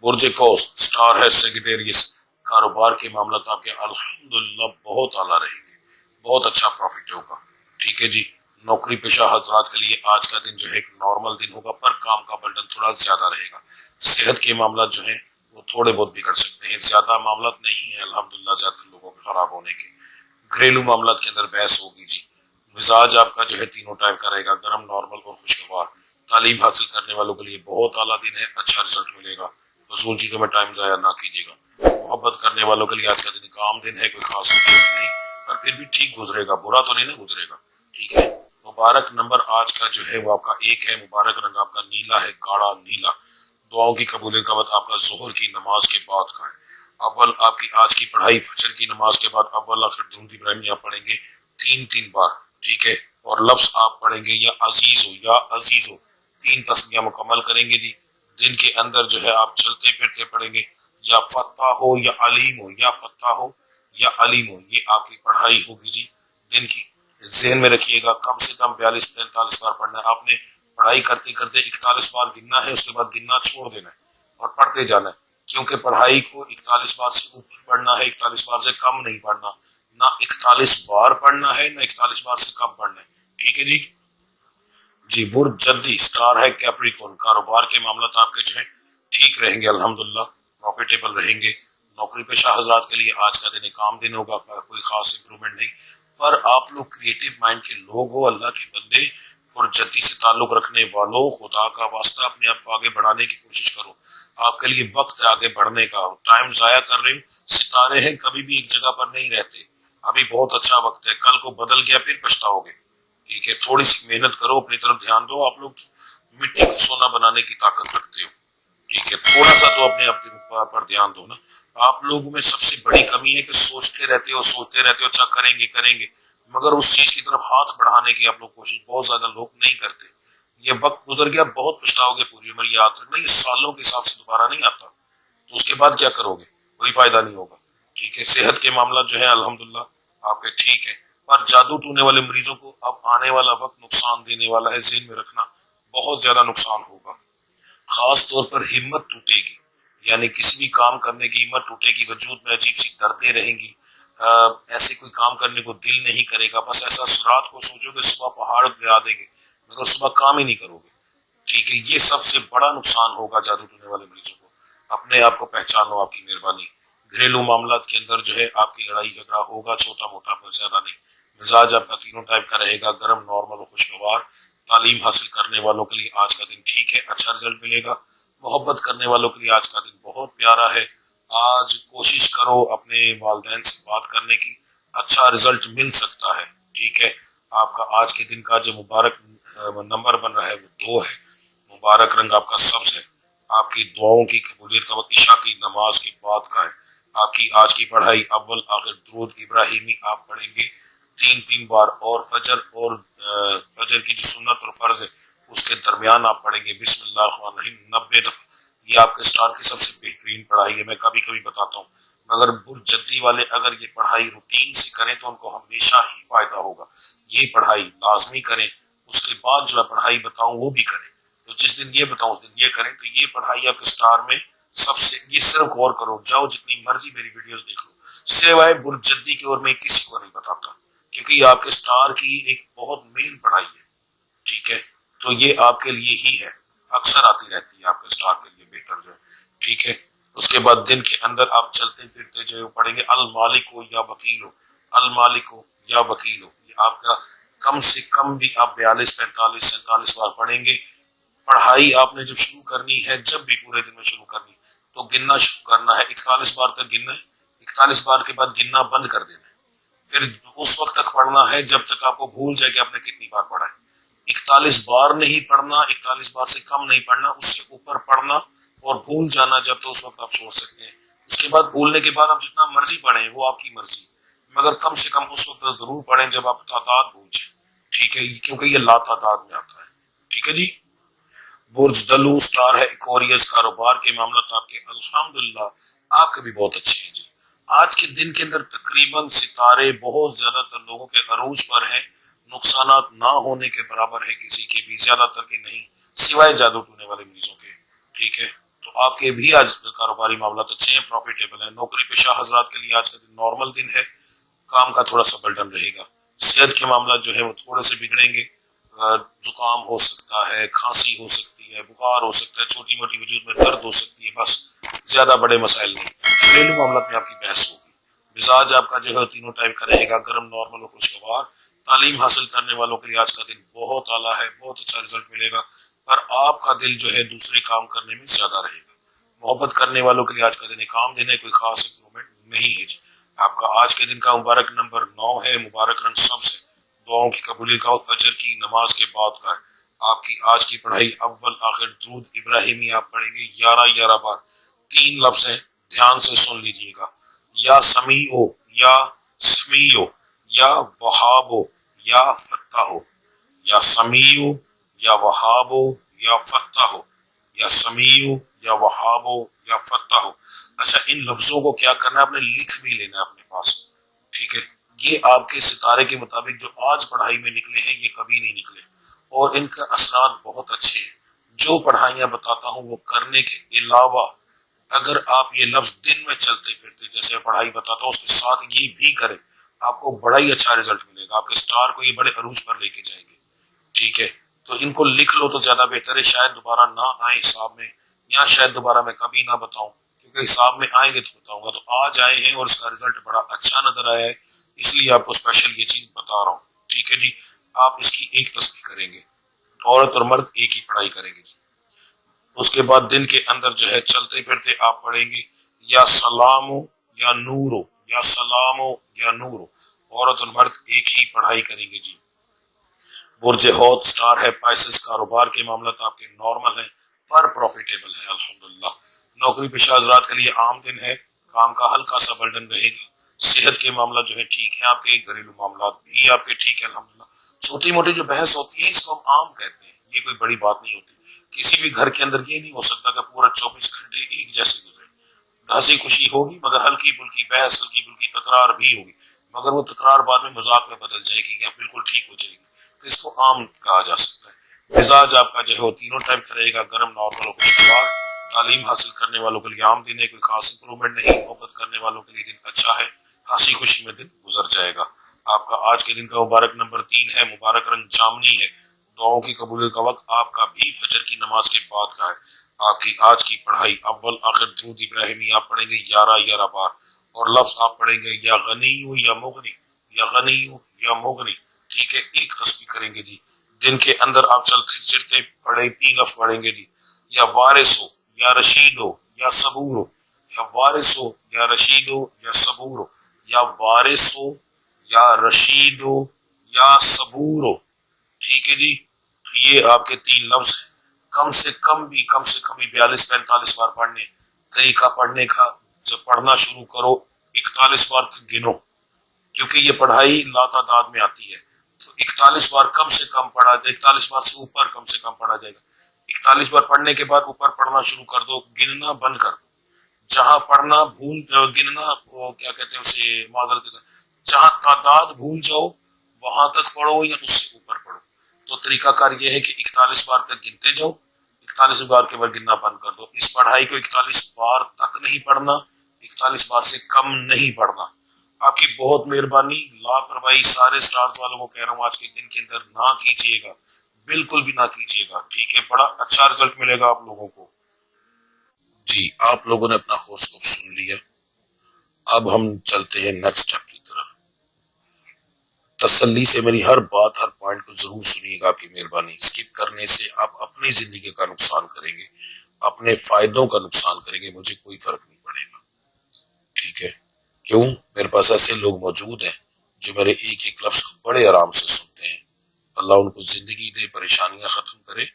برج قوس سٹار ہے سیگیٹیریس، کاروبار کے معاملات آپ کے الحمدللہ بہت اعلیٰ رہیں گے، بہت اچھا پروفٹ ہوگا، ٹھیک ہے جی۔ نوکری پیشہ حضرات کے لیے آج کا دن جو ہے ایک نارمل دن ہوگا، پر کام کا برڈن تھوڑا زیادہ رہے گا۔ صحت کے معاملات جو ہیں وہ تھوڑے بہت بگڑ سکتے ہیں، زیادہ معاملات نہیں ہیں الحمدللہ زیادہ لوگوں کے خراب ہونے کے۔ گھریلو معاملات کے اندر بحث ہوگی جی۔ مزاج آپ کا جو ہے تینوں ٹائم کا رہے گا، گرم، نارمل اور خوشگوار۔ تعلیم حاصل کرنے والوں کے لیے بہت اعلیٰ دن ہے، اچھا رزلٹ ملے گا۔ فضول چیزوں میں ٹائم ضائع نہ کیجیے گا۔ محبت کرنے والوں کے لیے آج کا دن ایک عام دن ہے، کوئی خاص نہیں، پر پھر بھی ٹھیک گزرے گا، برا تو نہیں نا گزرے گا، ٹھیک ہے۔ مبارک نمبر آج کا جو ہے وہ آپ کا 1 ہے۔ مبارک رنگ آپ کا نیلا ہے، گاڑا نیلا۔ دعاؤں کی قبولیت کا وقت آپ کا ظہر کی نماز کے بعد کا ہے۔ اول آپ کی آج کی پڑھائی فجر کی نماز کے بعد اول آخر درود ابراہیمی آپ پڑھیں گے 3 بار، ٹھیک ہے۔ اور لفظ آپ پڑھیں گے یا عزیز ہو یا عزیز ہو، 3 تسمیہ مکمل کریں گے جی۔ دن کے اندر جو ہے آپ چلتے پھرتے پڑھیں گے یا فتح ہو یا علیم ہو، یا فتح ہو یا علیم ہو، یہ آپ کی پڑھائی ہوگی جی دن کی۔ ذہن میں رکھیے گا کم سے کم 42-43 بار پڑھنا ہے آپ نے۔ پڑھائی کرتے کرتے 41 بار گننا ہے، اس کے بعد گننا چھوڑ دینا ہے اور پڑھتے جانا ہے، کیونکہ پڑھائی کو 41 بار سے اوپر پڑھنا ہے، 41 بار سے کم نہیں پڑھنا، نہ 41 بار پڑھنا ہے نہ 41 بار سے کم پڑھنا ہے، ٹھیک ہے جی۔ جی برج جدی سٹار ہے کیپریکون، کاروبار کے معاملات آپ کے جو ہے ٹھیک رہیں گے الحمدللہ، پروفیٹیبل رہیں گے۔ نوکری پیشہ حضرات کے لیے آج کا دن ایک عام دن ہوگا، کوئی خاص امپرومنٹ نہیں، پر آپ لوگ کریٹیو مائنڈ کے لوگ ہو، اللہ کے بندے، پرجدی سے تعلق رکھنے والوں، خدا کا واسطہ اپنے آپ کو آگے بڑھانے کی کوشش کرو۔ آپ کے لیے وقت ہے آگے بڑھنے کا، ٹائم ضائع کر رہے ہو، ستارے ہیں کبھی بھی ایک جگہ پر نہیں رہتے، ابھی بہت اچھا وقت ہے، کل کو بدل گیا پھر پچھتاؤ گے، ٹھیک ہے۔ تھوڑی سی محنت کرو، اپنی طرف دھیان دو، آپ لوگ مٹی کو سونا بنانے کی طاقت رکھتے ہو، ٹھیک ہے۔ تھوڑا سا تو اپنے آپ پر دھیان دو نا۔ آپ لوگوں میں سب سے بڑی کمی ہے کہ سوچتے رہتے ہو اچھا کریں گے، مگر اس چیز کی طرف ہاتھ بڑھانے کی آپ لوگ کوشش بہت زیادہ لوگ نہیں کرتے۔ یہ وقت گزر گیا، بہت پچھتاؤ گے پوری عمر، یاد رکھنا یہ سالوں کے حساب سے دوبارہ نہیں آتا، تو اس کے بعد کیا کرو گے، کوئی فائدہ نہیں ہوگا، ٹھیک ہے۔ صحت کے معاملات جو ہے الحمدللہ آپ کے ٹھیک ہے، پر جادو ٹونے والے مریضوں کو اب آنے والا وقت نقصان دینے والا ہے، ذہن میں رکھنا بہت زیادہ نقصان ہوگا۔ خاص طور پر ہمت ٹوٹے گی، یعنی کسی بھی کام کرنے کی ہمت ٹوٹے گی، وجود میں عجیب سی دردیں رہیں گی، ایسے کوئی کام کرنے کو دل نہیں کرے گا، بس ایسا رات کو سوچو کہ صبح پہاڑ گرا دیں گے مگر صبح کام ہی نہیں کرو گے، ٹھیک ہے۔ یہ سب سے بڑا نقصان ہوگا جادو ٹونے والے مریضوں کو۔ اپنے آپ کو پہچانو، آپ کی مہربانی۔ گھریلو معاملات کے اندر جو ہے آپ کی لڑائی جھگڑا ہوگا، چھوٹا موٹا پر زیادہ نہیں۔ مزاج آپ کا تینوں ٹائپ کا رہے گا، گرم، نارمل اور خوشگوار۔ تعلیم حاصل کرنے والوں کے لیے آج کا دن ٹھیک ہے، اچھا رزلٹ ملے گا۔ محبت کرنے والوں کے لیے آج کا دن بہت پیارا ہے۔ آج کوشش کرو اپنے والدین سے بات کرنے کی، اچھا رزلٹ مل سکتا ہے، ٹھیک ہے۔ آپ کا آج کے دن کا جو مبارک نمبر بن رہا ہے وہ 2 ہے۔ مبارک رنگ آپ کا سبز ہے۔ آپ کی دعاؤں کی قبولیت کا وقت عشاء کی نماز کے بعد کا ہے۔ آپ کی آج کی پڑھائی اول آخر درود ابراہیمی آپ پڑھیں گے 3 بار، اور فجر کی جو سنت اور فرض ہے اس کے درمیان آپ پڑھیں گے بسم اللہ الرحمن الرحیم 90 دفعہ۔ یہ آپ کے سٹار کی سب سے بہترین پڑھائی ہے، میں کبھی کبھی بتاتا ہوں، مگر برجدی والے اگر یہ پڑھائی روٹین سے کریں تو ان کو ہمیشہ ہی فائدہ ہوگا۔ یہ پڑھائی لازمی کریں، اس کے بعد جو میں پڑھائی بتاؤں وہ بھی کریں، تو جس دن یہ بتاؤں اس دن یہ کریں. تو یہ پڑھائی آپ کے سٹار میں سب سے, یہ صرف غور کرو, جاؤ جتنی مرضی میری ویڈیوز دیکھ لو, سوائے برجدی کی اور میں کسی کو نہیں بتاتا, کیونکہ یہ آپ کے سٹار کی ایک بہت مین پڑھائی ہے. ٹھیک ہے, تو یہ آپ کے لیے ہی ہے, اکثر آتی رہتی ہے آپ کے سٹار کے لیے بہتر جو ہے. ٹھیک ہے, اس کے بعد دن کے اندر آپ چلتے پھرتے جو پڑھیں گے المالک ہو یا وکیل ہو, المالک ہو یا وکیل ہو, یہ آپ کا کم سے کم بھی آپ 42 45 47 بار پڑھیں گے. پڑھائی آپ نے جب شروع کرنی ہے, جب بھی پورے دن میں شروع کرنی تو گننا شروع کرنا ہے, 41 بار تک گننا ہے, 41 بار کے بعد گننا بند کر دینا ہے. پھر اس وقت تک پڑھنا ہے جب تک آپ کو بھول جائے کہ آپ نے کتنی بار پڑھا ہے. 41 بار نہیں پڑھنا, 41 بار سے کم نہیں پڑھنا, اس سے اوپر پڑھنا اور بھول جانا جب تو اس وقت آپ چھوڑ سکتے ہیں. اس کے بعد بھولنے کے بعد آپ جتنا مرضی پڑھیں وہ آپ کی مرضی, مگر کم سے کم اس وقت ضرور پڑھیں جب آپ تعداد بھول جائیں. ٹھیک ہے, کیونکہ یہ لا تعداد میں آتا ہے. ٹھیک ہے جی. برج دلو سٹار ہے ایکوریس, کاروبار کے معاملات آپ کے الحمدللہ آپ کے بھی بہت اچھے ہیں جی. آج کے دن کے اندر تقریباً ستارے بہت زیادہ تر لوگوں کے عروج پر ہیں, نقصانات نہ ہونے کے برابر ہے کسی کے بھی, زیادہ تر کے نہیں, سوائے جادو ٹونے والے مریضوں کے. ٹھیک ہے, تو آپ کے بھی آج کاروباری معاملات اچھے ہیں, پروفیٹیبل ہیں. نوکری پیشہ حضرات کے لیے آج کا دن نارمل دن ہے, کام کا تھوڑا سا برڈن رہے گا. صحت کے معاملات جو ہے وہ تھوڑے سے بگڑیں گے, زکام ہو سکتا ہے, کھانسی ہو سکتی ہے, بخار ہو سکتا ہے, چھوٹی موٹی وجود میں درد ہو سکتی ہے, بس زیادہ بڑے مسائل نہیں. گھریلو معاملات میں آپ کی بحث ہوگی. مزاج آپ کا جو ہے تینوں ٹائپ کا رہے گا, گرم, نارمل اور خوشگوار. تعلیم حاصل کرنے والوں کے لیے آج کا دن بہت اعلیٰ ہے, بہت اچھا رزلٹ ملے گا. پر آپ کا دل جو ہے دوسرے کام کرنے میں زیادہ رہے گا. محبت کرنے والوں کے لیے آج کا دن ایک عام دن ہے, کوئی خاص امپرومنٹ نہیں ہے. آپ کا آج کے دن کا مبارک نمبر 9 ہے, مبارک رنگ سبز ہے. دعاؤں کی قبولیت کا فجر کی نماز کے بعد کا ہے. آپ کی آج کی پڑھائی اول آخر درود ابراہیمی آپ پڑھیں گے 11 بار. 3 لفظ ہیں, دھیان سے سن لیجئے گا, یا سمیعو, یا سمیعو, یا وہابو, یا فتحو, یا سمیعو, یا وہابو, یا فتحو, یا سمیعو, یا وہابو, یا فتحو. اچھا, ان لفظوں کو کیا کرنا ہے, آپ نے لکھ بھی لینا ہے اپنے پاس. ٹھیک ہے, یہ آپ کے ستارے کے مطابق جو آج پڑھائی میں نکلے ہیں یہ کبھی نہیں نکلے, اور ان کا اثرات بہت اچھے ہیں. جو پڑھائیاں بتاتا ہوں وہ کرنے کے علاوہ اگر آپ یہ لفظ دن میں چلتے پھرتے جیسے پڑھائی بتاتا ہوں اس کے ساتھ یہ بھی کریں, آپ کو بڑا ہی اچھا رزلٹ ملے گا, آپ کے سٹار کو یہ بڑے عروج پر لے کے جائیں گے. ٹھیک ہے, تو ان کو لکھ لو تو زیادہ بہتر ہے, شاید دوبارہ نہ آئے حساب میں, یا شاید دوبارہ میں کبھی نہ بتاؤں, کیونکہ حساب میں آئیں گے تو بتاؤں گا. تو آج آئے ہیں اور اس کا رزلٹ بڑا اچھا نظر آیا ہے, اس لیے آپ کو اسپیشل یہ چیز بتا رہا ہوں. ٹھیک ہے جی, آپ اس کی ایک تسبیح کریں گے, عورت اور مرد ایک ہی پڑھائی کریں گے. اس کے بعد دن کے اندر جو ہے چلتے پھرتے آپ پڑھیں گے یا سلام یا نور, یا سلام یا نور, عورت اور مرد ایک ہی پڑھائی کریں گے جی. برج حوت سٹار ہے پائسس, کاروبار کے معاملات آپ کے نارمل ہیں پر پروفیٹیبل ہیں الحمدللہ. نوکری پیشہ حضرات کے لیے عام دن ہے, کام کا ہلکا سا برڈن رہے گا. صحت کے معاملات جو ہے ٹھیک ہے آپ کے, گھریلو معاملات بھی آپ کے ٹھیک ہے الحمدللہ. چھوٹی موٹی جو بحث ہوتی ہے اس کو ہم عام کہتے ہیں, یہ کوئی بڑی بات نہیں ہوتی. کسی بھی گھر کے اندر یہ نہیں ہو سکتا کہ پورا 24 گھنٹے ایک جیسے گزرے. ہنسی خوشی ہوگی مگر ہلکی پھلکی بحث, ہلکی پھلکی تکرار بھی ہوگی, مگر وہ تکرار بعد میں مذاق میں بدل جائے گی یا بالکل ٹھیک ہو جائے گی. تو اس کو عام کہا جا سکتا ہے. مزاج آپ کا جو ہے وہ تینوں ٹائپ کا رہے گا, گرم, نارمل اور خوشگوار. تعلیم حاصل کرنے والوں کے لیے عام دن ہے, کوئی خاص امپرومنٹ نہیں. محبت کرنے والوں کے لیے دن اچھا ہے, ہنسی خوشی میں دن گزر جائے گا. آپ کا آج کے دن کا مبارک نمبر 3 ہے, مبارک رنگ جامنی ہے. دعاؤں کی قبولیت کا وقت آپ کا بھی فجر کی نماز کے بعد کا ہے. آپ کی آج کی پڑھائی اول آخر درود ابراہیمی آپ پڑھیں گے 11 بار, اور لفظ آپ پڑھیں گے یا غنی یا مغنی, یا غنی یا مغنی. ٹھیک ہے, ایک تسبیح کریں گے جی. دن کے اندر آپ چلتے چلتے پڑھیں 3 لفظ پڑھیں گے جی, یا وارث ہو, یا رشید ہو, یا صبور ہو, یا وارث ہو, یا رشید ہو, یا صبور ہو, یا وارث ہو, یا رشید ہو, یا صبور ہو. ٹھیک ہے جی, تو یہ آپ کے 3 لفظ ہیں. کم سے کم بھی 42 45 بار پڑھنے. طریقہ پڑھنے کا, جب پڑھنا شروع کرو 41 بار تک گنو, کیونکہ یہ پڑھائی لا تعداد میں آتی ہے. تو 41 بار کم سے کم پڑھا, 41 بار سے اوپر کم سے کم پڑھا جائے گا. 41 بار پڑھنے کے بعد اوپر پڑھنا شروع کر دو, گننا بند کر دو. جہاں پڑھنا بھول گننا وہ کیا کہتے ہیں اسے, معذرت کے ساتھ, جہاں تعداد بھول جاؤ وہاں تک پڑھو یا اس سے اوپر پڑھو. تو طریقہ کار یہ ہے کہ 41 بار تک گنتے جاؤ, 41 بار کے بعد گننا بند کر دو. اس پڑھائی کو 41 بار تک نہیں پڑھنا, 41 بار سے کم نہیں پڑھنا. آپ کی بہت مہربانی. لاپرواہی سارے سٹارز والوں کو کہہ رہا ہوں آج کے دن کے اندر نہ کیجیے گا, بالکل بھی نہ کیجیے گا, ٹھیک ہے؟ بڑا اچھا رزلٹ ملے گا آپ لوگوں کو. جی آپ لوگوں نے اپنا ہوراسکوپ سن لیا, اب ہم چلتے ہیں نیکسٹ اسٹیپ کی طرف. تسلی سے میری ہر بات, ہر پوائنٹ کو ضرور سنیے گا, آپ کی مہربانی. اسکپ کرنے سے آپ اپنی زندگی کا نقصان کریں گے, اپنے فائدوں کا نقصان کریں گے, مجھے کوئی فرق نہیں پڑے گا, ٹھیک ہے؟ کیوں؟ میرے پاس ایسے لوگ موجود ہیں جو میرے ایک ایک لفظ کو بڑے آرام سے سنتے ہیں. اللہ ان کو زندگی دے, پریشانیاں ختم کرے.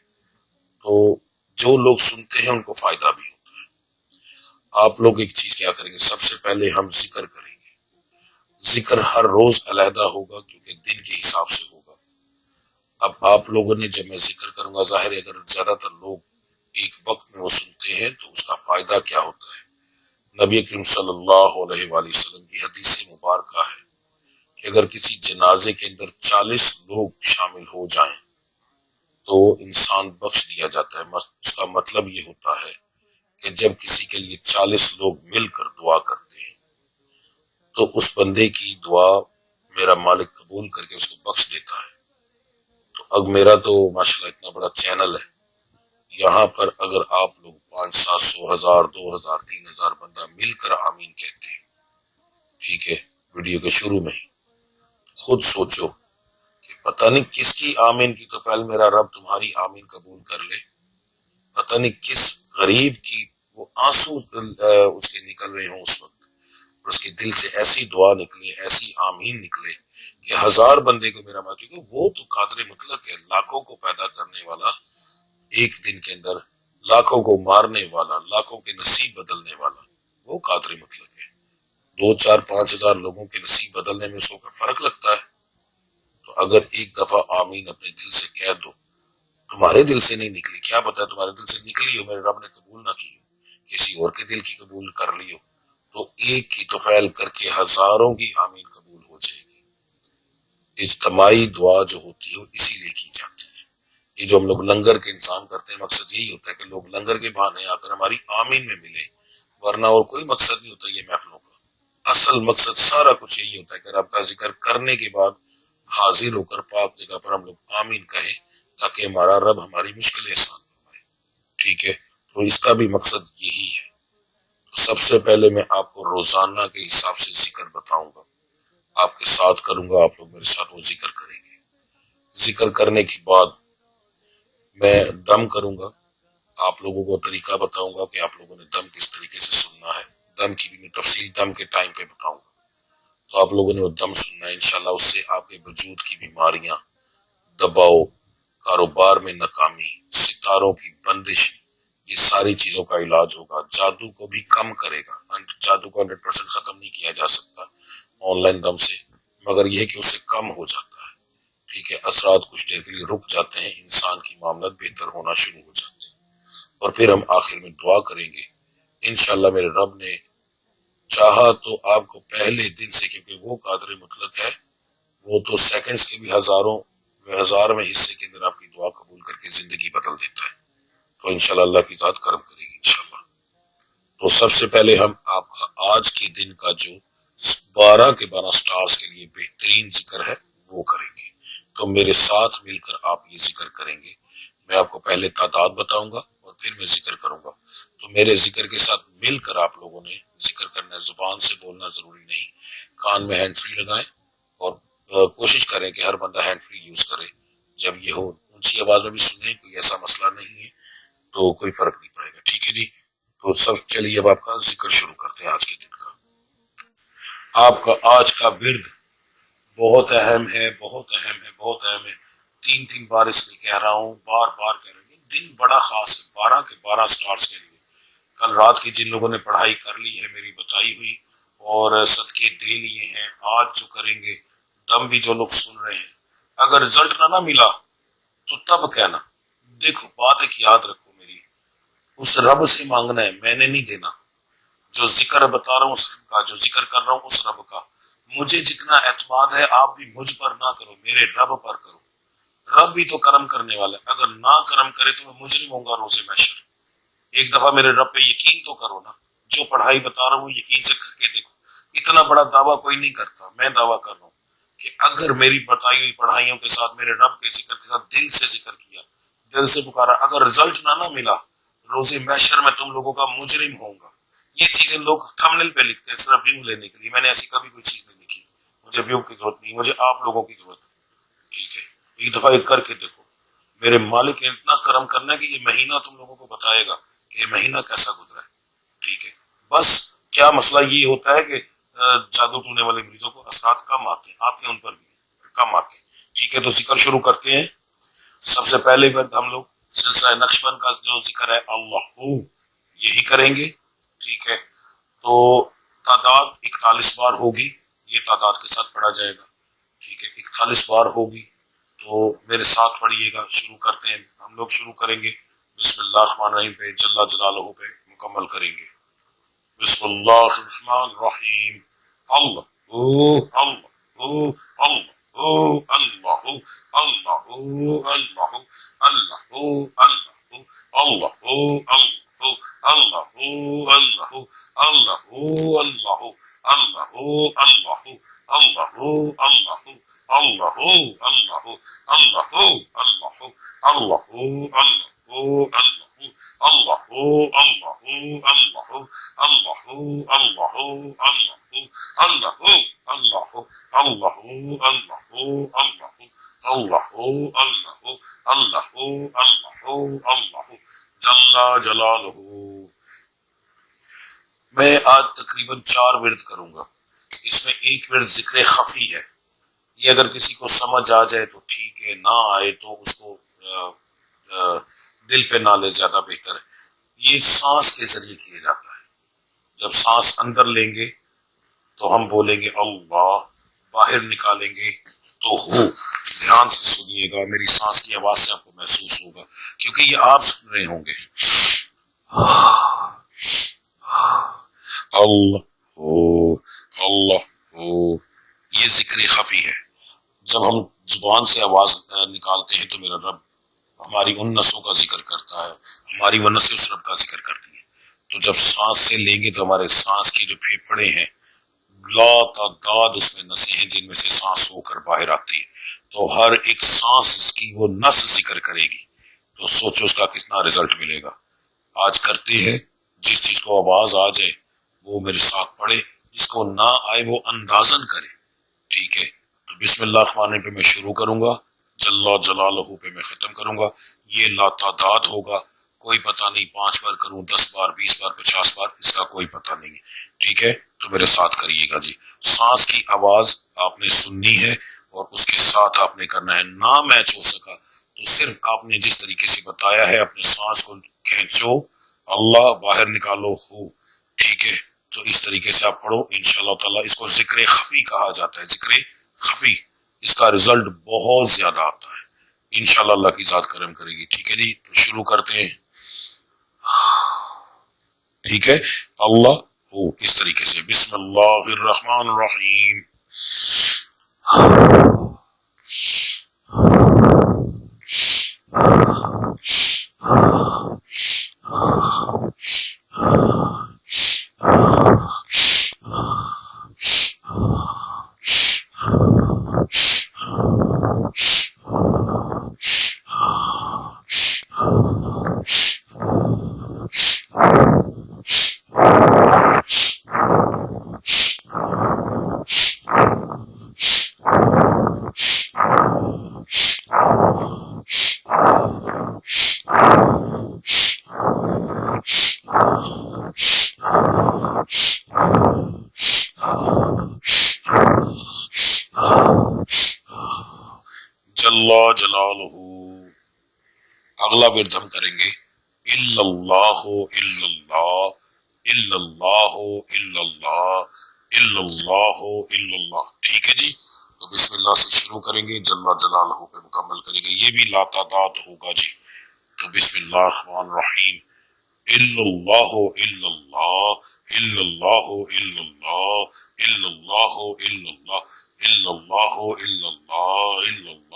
تو جو لوگ سنتے ہیں ان کو فائدہ بھی ہوتا ہے. آپ لوگ ایک چیز کیا کریں گے, سب سے پہلے ہم ذکر کریں گے. ذکر ہر روز علیحدہ ہوگا کیونکہ دن کے حساب سے ہوگا. اب آپ لوگوں نے, جب میں ذکر کروں گا, ظاہر ہے اگر زیادہ تر لوگ ایک وقت میں وہ سنتے ہیں تو اس کا فائدہ کیا ہوتا ہے. نبی کریم صلی اللہ علیہ وآلہ وسلم کی حدیث مبارکہ ہے کہ اگر کسی جنازے کے اندر 40 لوگ شامل ہو جائیں تو انسان بخش دیا جاتا ہے. اس کا مطلب یہ ہوتا ہے کہ جب کسی کے لیے 40 لوگ مل کر دعا کرتے ہیں تو اس بندے کی دعا میرا مالک قبول کر کے اس کو بخش دیتا ہے. تو اب میرا تو ماشاءاللہ اتنا بڑا چینل ہے, یہاں پر اگر آپ لوگ 500 700 1000 2000 3000 بندہ مل کر آمین کہتے ہیں, ٹھیک ہے, ویڈیو کے شروع میں ہی خود سوچو کہ پتہ نہیں کس کی آمین کی تو پہلے میرا رب تمہاری آمین قبول کر لے. پتہ نہیں کس غریب کی وہ آنسو اس کے نکل رہے ہوں اس وقت, اور اس کے دل سے ایسی دعا نکلے, ایسی آمین نکلے کہ 1000 بندے کو میرا مات, کیونکہ وہ تو قادر مطلق ہے, لاکھوں کو پیدا کرنے والا, ایک دن کے اندر لاکھوں کو مارنے والا, لاکھوں کے نصیب بدلنے والا, وہ قادر مطلق ہے. 2 4 5 ہزار لوگوں کے نصیب بدلنے میں اس کو فرق لگتا ہے. تو اگر ایک دفعہ آمین اپنے دل سے کہہ دو, تمہارے دل سے نہیں نکلی, کیا پتہ ہے تمہارے دل سے نکلی ہو, میرے رب نے قبول نہ کی ہو, کسی اور کے دل کی قبول کر لی ہو, تو ایک کی توفیل کر کے ہزاروں کی آمین قبول ہو جائے گی. اجتماعی دعا جو ہوتی ہے وہ اسی لیے کی جاتی ہے. یہ جو ہم لوگ لنگر کے انتظام کرتے ہیں, مقصد یہی ہوتا ہے کہ لوگ لنگر کے بہانے آ کر ہماری آمین میں ملے, ورنہ اور کوئی مقصد نہیں ہوتا یہ محفلوں کا. اصل مقصد سارا کچھ یہی ہوتا ہے کہ رب کا ذکر کرنے کے بعد حاضر ہو کر پاک جگہ پر ہم لوگ آمین کہیں تاکہ ہمارا رب ہماری مشکلیں آسان فرمائے, ٹھیک ہے؟ تو اس کا بھی مقصد یہی ہے. تو سب سے پہلے میں آپ کو روزانہ کے حساب سے ذکر بتاؤں گا, آپ کے ساتھ کروں گا, آپ لوگ میرے ساتھ وہ ذکر کریں گے. ذکر کرنے کے بعد میں دم کروں گا, آپ لوگوں کو طریقہ بتاؤں گا کہ آپ لوگوں نے دم کس طریقے سے سننا ہے. دم کی بھی میں تفصیل دم کے ٹائم پہ بتاؤں گا, تو آپ لوگوں نے وہ دم سننا ہے. انشاءاللہ اس سے آپ کے وجود کی بیماریاں, دباؤ, کاروبار میں ناکامی, ستاروں کی بندش, یہ ساری چیزوں کا علاج ہوگا. جادو کو بھی کم کرے گا. جادو کو 100% ختم نہیں کیا جا سکتا آن لائن دم سے, مگر یہ ہے کہ اس سے کم ہو جاتا ہے, ٹھیک ہے؟ اثرات کچھ دیر کے لیے رک جاتے ہیں, انسان کی معاملات بہتر ہونا شروع ہو جاتے ہیں, اور پھر ہم آخر میں دعا کریں گے. انشاءاللہ میرے رب نے چاہا تو آپ کو پہلے دن سے, کیونکہ وہ قادر مطلق ہے, وہ تو سیکنڈز کے بھی ہزار میں حصے کے اندر آپ کی دعا قبول کر کے زندگی بدل دیتا ہے. تو انشاءاللہ اللہ کی ذات کرم کرے گی انشاءاللہ. تو سب سے پہلے ہم آپ کا آج کے دن کا جو 12 کے 12 سٹارز کے لیے بہترین ذکر ہے وہ کریں گے. تو میرے ساتھ مل کر آپ یہ ذکر کریں گے. میں آپ کو پہلے تعداد بتاؤں گا اور پھر میں ذکر کروں گا. تو میرے ذکر کے ساتھ مل کر آپ لوگوں نے ذکر کرنا ہے. زبان سے بولنا ضروری نہیں, کان میں ہینڈ فری لگائیں اور کوشش کریں کہ ہر بندہ ہینڈ فری یوز کرے. جب یہ ہو اونچی آواز میں بھی سنیں, کوئی ایسا مسئلہ نہیں ہے, تو کوئی فرق نہیں پڑے گا, ٹھیک ہے جی؟ تو سب چلیے اب آپ کا ذکر شروع کرتے ہیں آج کے دن کا. آپ کا آج کا ورد بہت اہم ہے, بہت اہم ہے, بہت اہم ہے. 3 بار اس لیے کہہ رہا ہوں, بار بار کہہ رہا ہوں. دن بڑا خاص ہے 12 کے 12 سٹارز کے لیے. کل رات کی جن لوگوں نے پڑھائی کر لی ہے میری بتائی ہوئی, اور صدقے دے لیے ہیں, آج جو کریں گے, دم بھی جو لوگ سن رہے ہیں, اگر رزلٹ نہ ملا تو تب کہنا. دیکھو بات ایک یاد رکھو میری, اس رب سے مانگنا ہے, میں نے نہیں دینا. جو ذکر بتا رہا ہوں اس رب کا, جو ذکر کر رہا ہوں اس رب کا. مجھے جتنا اعتماد ہے آپ بھی مجھ پر نہ کرو, میرے رب پر کرو. رب بھی تو کرم کرنے والا ہے، اگر نہ کرم کرے تو میں مجرم ہوں گا روز محشر۔ ایک دفعہ میرے رب پہ یقین تو کرو نا، جو پڑھائی بتا رہا ہوں یقین سے کر کے دیکھو۔ اتنا بڑا دعویٰ کوئی نہیں کرتا، میں دعویٰ کر رہا ہوں کہ اگر میری بتائی ہوئی پڑھائیوں کے ساتھ میرے رب کے ذکر کے ساتھ دل سے ذکر کیا، دل سے پکارا، اگر رزلٹ نہ ملا، روز محشر میں تم لوگوں کا مجرم ہوں گا۔ یہ چیزیں لوگ تھمبنیل پہ لکھتے ہیں صرف ویو لینے کے لیے، میں نے ایسی کبھی کوئی چیز نہیں لکھی۔ مجھے ویو کی ضرورت نہیں، مجھے آپ لوگوں کی ضرورت ہے، ٹھیک ہے؟ ایک دفعہ یہ کر کے دیکھو، میرے مالک نے اتنا کرم کرنا ہے کہ یہ مہینہ تم لوگوں کو بتائے گا کہ یہ مہینہ کیسا گزرا ہے، ٹھیک ہے؟ بس کیا مسئلہ یہ ہوتا ہے کہ جادو ٹونے والے مریضوں کو اثرات کم آتے ہیں ان پر بھی کم آتے ہیں، ٹھیک ہے؟ تو ذکر شروع کرتے ہیں۔ سب سے پہلے ہم لوگ سلسلہ نقشبند کا جو ذکر ہے اللہ یہی کریں گے، ٹھیک ہے؟ تو تعداد 41 بار ہوگی، یہ تعداد کے ساتھ پڑھا جائے گا، ٹھیک ہے؟ 41 بار ہوگی، تو میرے ساتھ پڑھیے گا۔ شروع کرتے ہیں، ہم لوگ شروع کریں گے بسم اللہ الرحمن الرحیم پہ، جل جلالہ پہ مکمل کریں گے۔ بسم اللہ الرحمن الرحیم، اللہ اللہ اللہ اللہ اللہ اللہ اللہ اللہ جل جلالہ۔ میں آج تقریباً 4 ورد کروں گا، اس میں ایک ورد ذکر خفی ہے، یہ اگر کسی کو سمجھ آ جائے تو ٹھیک ہے، نہ آئے تو اس کو دل پہ نہ لے، زیادہ بہتر ہے۔ یہ سانس کے ذریعے کیا جاتا ہے، جب سانس اندر لیں گے تو ہم بولیں گے اللہ، باہر نکالیں گے تو ہو۔ دھیان سے سنیے گا، میری سانس کی آواز سے آپ کو محسوس ہوگا، کیونکہ یہ آپ سن رہے ہوں گے۔ اللہ ہو اللہ ہو، یہ ذکر خفی ہے۔ جب ہم زبان سے آواز نکالتے ہیں تو میرا رب ہماری ان نسوں کا ذکر کرتا ہے، ہماری وہ نسیں اس رب کا ذکر کرتی ہیں۔ تو جب سانس سے لیں گے تو ہمارے سانس کی جو پھیپھڑے ہیں، لا تعداد اس میں نسیں ہیں جن میں سے سانس ہو کر باہر آتی ہے، تو ہر ایک سانس کی وہ نس ذکر کرے گی، تو سوچو اس کا کتنا رزلٹ ملے گا۔ آج کرتے ہیں، جس چیز کو آواز آ جائے وہ میرے ساتھ پڑھے، جس کو نہ آئے وہ اندازن کرے، ٹھیک ہے؟ تو بسم اللہ الرحمن الرحیم پہ میں شروع کروں گا، جل جلالہ پہ میں ختم کروں گا۔ یہ لا تعداد ہوگا، کوئی پتہ نہیں 5 بار کروں، 10 بار، 20 بار، 50 بار، اس کا کوئی پتہ نہیں ہے، ٹھیک ہے؟ تو میرے ساتھ کریے گا جی۔ سانس کی آواز آپ نے سننی ہے اور اس کے ساتھ آپ نے کرنا ہے۔ نہ میچ ہو سکا تو صرف آپ نے جس طریقے سے بتایا ہے اپنے سانس کو کھینچو، اللہ باہر نکالو ہو، ٹھیک ہے؟ تو اس طریقے سے آپ پڑھو انشاءاللہ تعالیٰ۔ اس کو ذکر خفی کہا جاتا ہے، ذکر خفی، اس کا رزلٹ بہت زیادہ آتا ہے، انشاءاللہ اللہ کی ذات کرم کرے گی، ٹھیک ہے جی؟ تو شروع کرتے ہیں، ٹھیک ہے؟ اللہ ہو، اس طریقے سے بسم اللہ الرحمن الرحیم۔ جل جلالہ۔ اگلا ورد ہم کریں گے الا اللہ الا اللہ الا اللہ الا اللہ الا اللہ الا اللہ، ٹھیک ہے جی؟ تو بسم اللہ سے شروع کریں گے، جل جلالہ پہ مکمل کریں گے، یہ بھی لا تعداد ہوگا جی۔ تو بسم اللہ الرحمن الرحیم، الا اللہ الا اللہ الا اللہ الا اللہ الا اللہ الا اللہ الا اللہ الا اللہ الا اللہ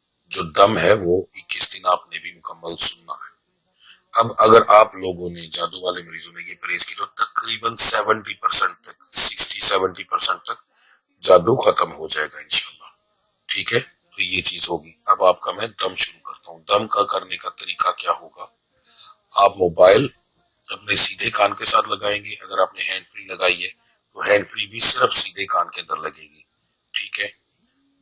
جو دم ہے وہ 21 دن آپ نے بھی مکمل سننا ہے۔ اب اگر آپ لوگوں نے جادو والے مریضوں نے یہ پرہیز کی تو تقریباً 70% تک 60-70% تک جادو ختم ہو جائے گا انشاءاللہ، ٹھیک ہے؟ تو یہ چیز ہوگی۔ اب آپ کا میں دم شروع کرتا ہوں۔ دم کا کرنے کا طریقہ کیا ہوگا؟ آپ موبائل اپنے سیدھے کان کے ساتھ لگائیں گے۔ اگر آپ نے ہینڈ فری لگائی ہے تو ہینڈ فری بھی صرف سیدھے کان کے اندر لگے گی، ٹھیک ہے؟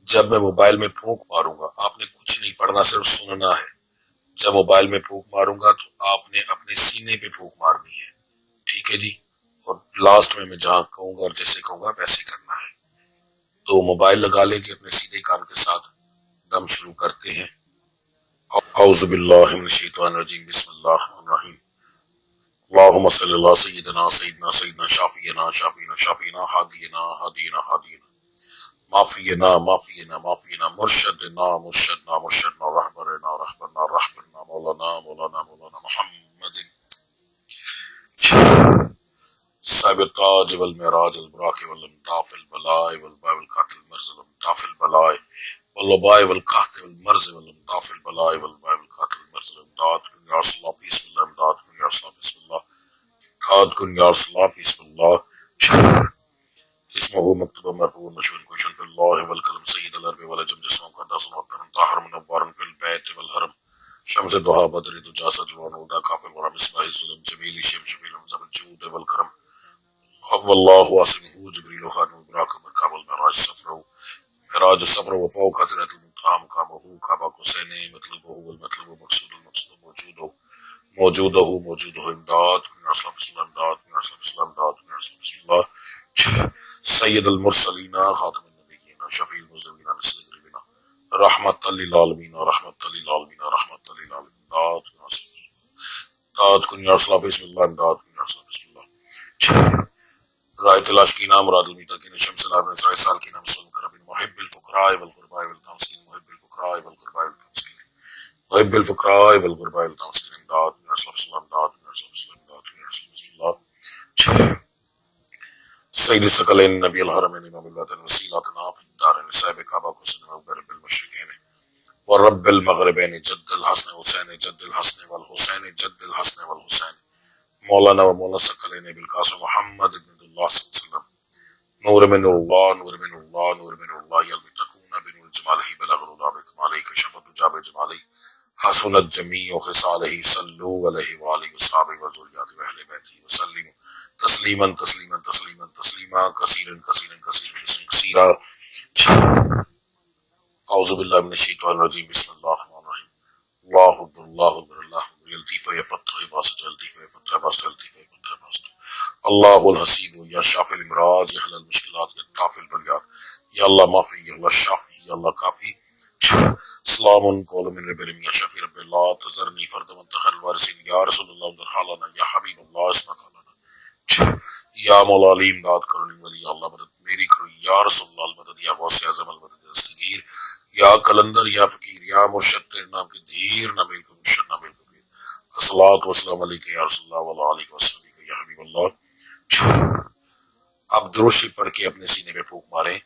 جب میں موبائل میں پھونک ماروں گا، آپ نے کچھ نہیں پڑھنا، صرف سننا ہے۔ جب موبائل میں پھونک ماروں گا تو آپ نے اپنے سینے پہ پھونک مارنی ہے، ٹھیک ہے جی؟ اور لاسٹ میں جہاں کہوں گا اور جیسے کہوں گا ویسے کرنا ہے۔ تو موبائل لگا لیجیے اپنے سیدھے کان کے ساتھ، دم شروع کرتے ہیں۔ اعوذ باللہ من الشیطان الرجیم، بسم اللہ الرحمن الرحیم۔ اللہم صلی اللہ سیدنا سیدنا سیدنا شافینا شافینا شافینا ہادینا ہادینا ہادینا معافینا معافینا معافینا مرشدنا مرشدنا مرشدنا رہبرنا رہبرنا رہبرنا مولانا مولانا مولانا محمد صاحب التاج والمعراج البراق والامتاف البلاء والباء والقاتل المرز والامتاف البلاء والوباء والقحط والمرز والامتاف البلاء والباء والقاتل المرز والامداد کن یا رسول اللہ بسم اللہ، امداد کن یا رسول اللہ بسم اللہ، امداد کن یا رسول اللہ بسم اللہ۔ اسمه مكتوب مرفوع مشهور كوشن في الله والكلم سيد الارض والجم جسم مقدس محترم طاهر منور في البيت والحرم شمس الضحى بدر دجى سجوان ودا كافل ورا مصباح الظلم جميل شم شفيل مزب الجود والكرم حب الله واسمه جبريل خاتم البراق مركب المعراج سفره معراج السفر وفوق حضرة المقام مقامه كعبة حسين مطلبه والمطلوب مقصود المقصود موجوده امداد من رسول الله امداد من رسول الله امداد من رسول الله سید المرسلین خاتم النبیین شفیع المذنبین نصیر بنا رحمت للعالمین رحمت للعالمین رحمت للعالمین داد کن یا رسول اللہ بسم اللہ، امداد کن یا رسول اللہ بسم اللہ۔ رائے تلاش کی نام مراد المتقین شمس العالمین اسرائیل سال کی نام سلم کربین محب الفقراء والغرباء والمسکین محب الفقراء والغرباء والمسکین محب الفقراء والغرباء والمسکین امداد کن یا رسول اللہ امداد کن یا رسول اللہ امداد کن یا رسول اللہ۔ سید ثقلین نبی الحرمین امام الوطن وسیلتنا فی الدارین صاحب کعبہ کو سن رب المشرقین ورب المغربین جد الحسن حسین جد الحسن والحسین جد الحسن والحسین مولانا و مولا ثقلین بالقاسم محمد بن اللہ صلی اللہ علیہ وسلم نور من اللہ نور من اللہ نور من اللہ یلمتقون بنور جمالہ بلغ العلا بکمالہ کشفت جاب جمالہ حسنت جمیع خصالہ صلو علیہ وآلہ وصحابہ وذریات اہل بیتہ وسلم تسلیما تسلیما تسلیما تسلیما کثیرا کثیرا کثیرا کثیرا۔ اعوذ باللہ من الشیطان الرجیم، بسم اللہ الرحمن الرحیم۔ اللہ اکبر اللہ اکبر اللہ اکبر یلطیف یفتح باسط یلطیف یفتح باسط یلطیف یفتح باسط اللہ الحسیب یا شافی الامراض یا حل المشکلات یا طاف البلیات یا اللہ معافی یا اللہ شافی یا اللہ کافی۔ سلام قول من رب العالمین یا شفیع رب اللہ تذرنی فرد منتخر الوارثین یا رسول اللہ در حالنا یا حبیب اللہ اسمک حالنا یا مولا علی امداد کرو ولی اللہ مدد میری کرو یا رسول اللہ مدد یا غوث اعظم المدد دستگیر یا کلندر یا فقیر یا مرشد تیرے نام کی دھیر نہ میل کو مرشد نہ میل کو پیر الصلاۃ والسلام علیکہ یا رسول اللہ وعلی آلہ وصحبہ یا حبیب اللہ۔ اب دروشی پڑھ کے اپنے سینے پہ پھونک ماریں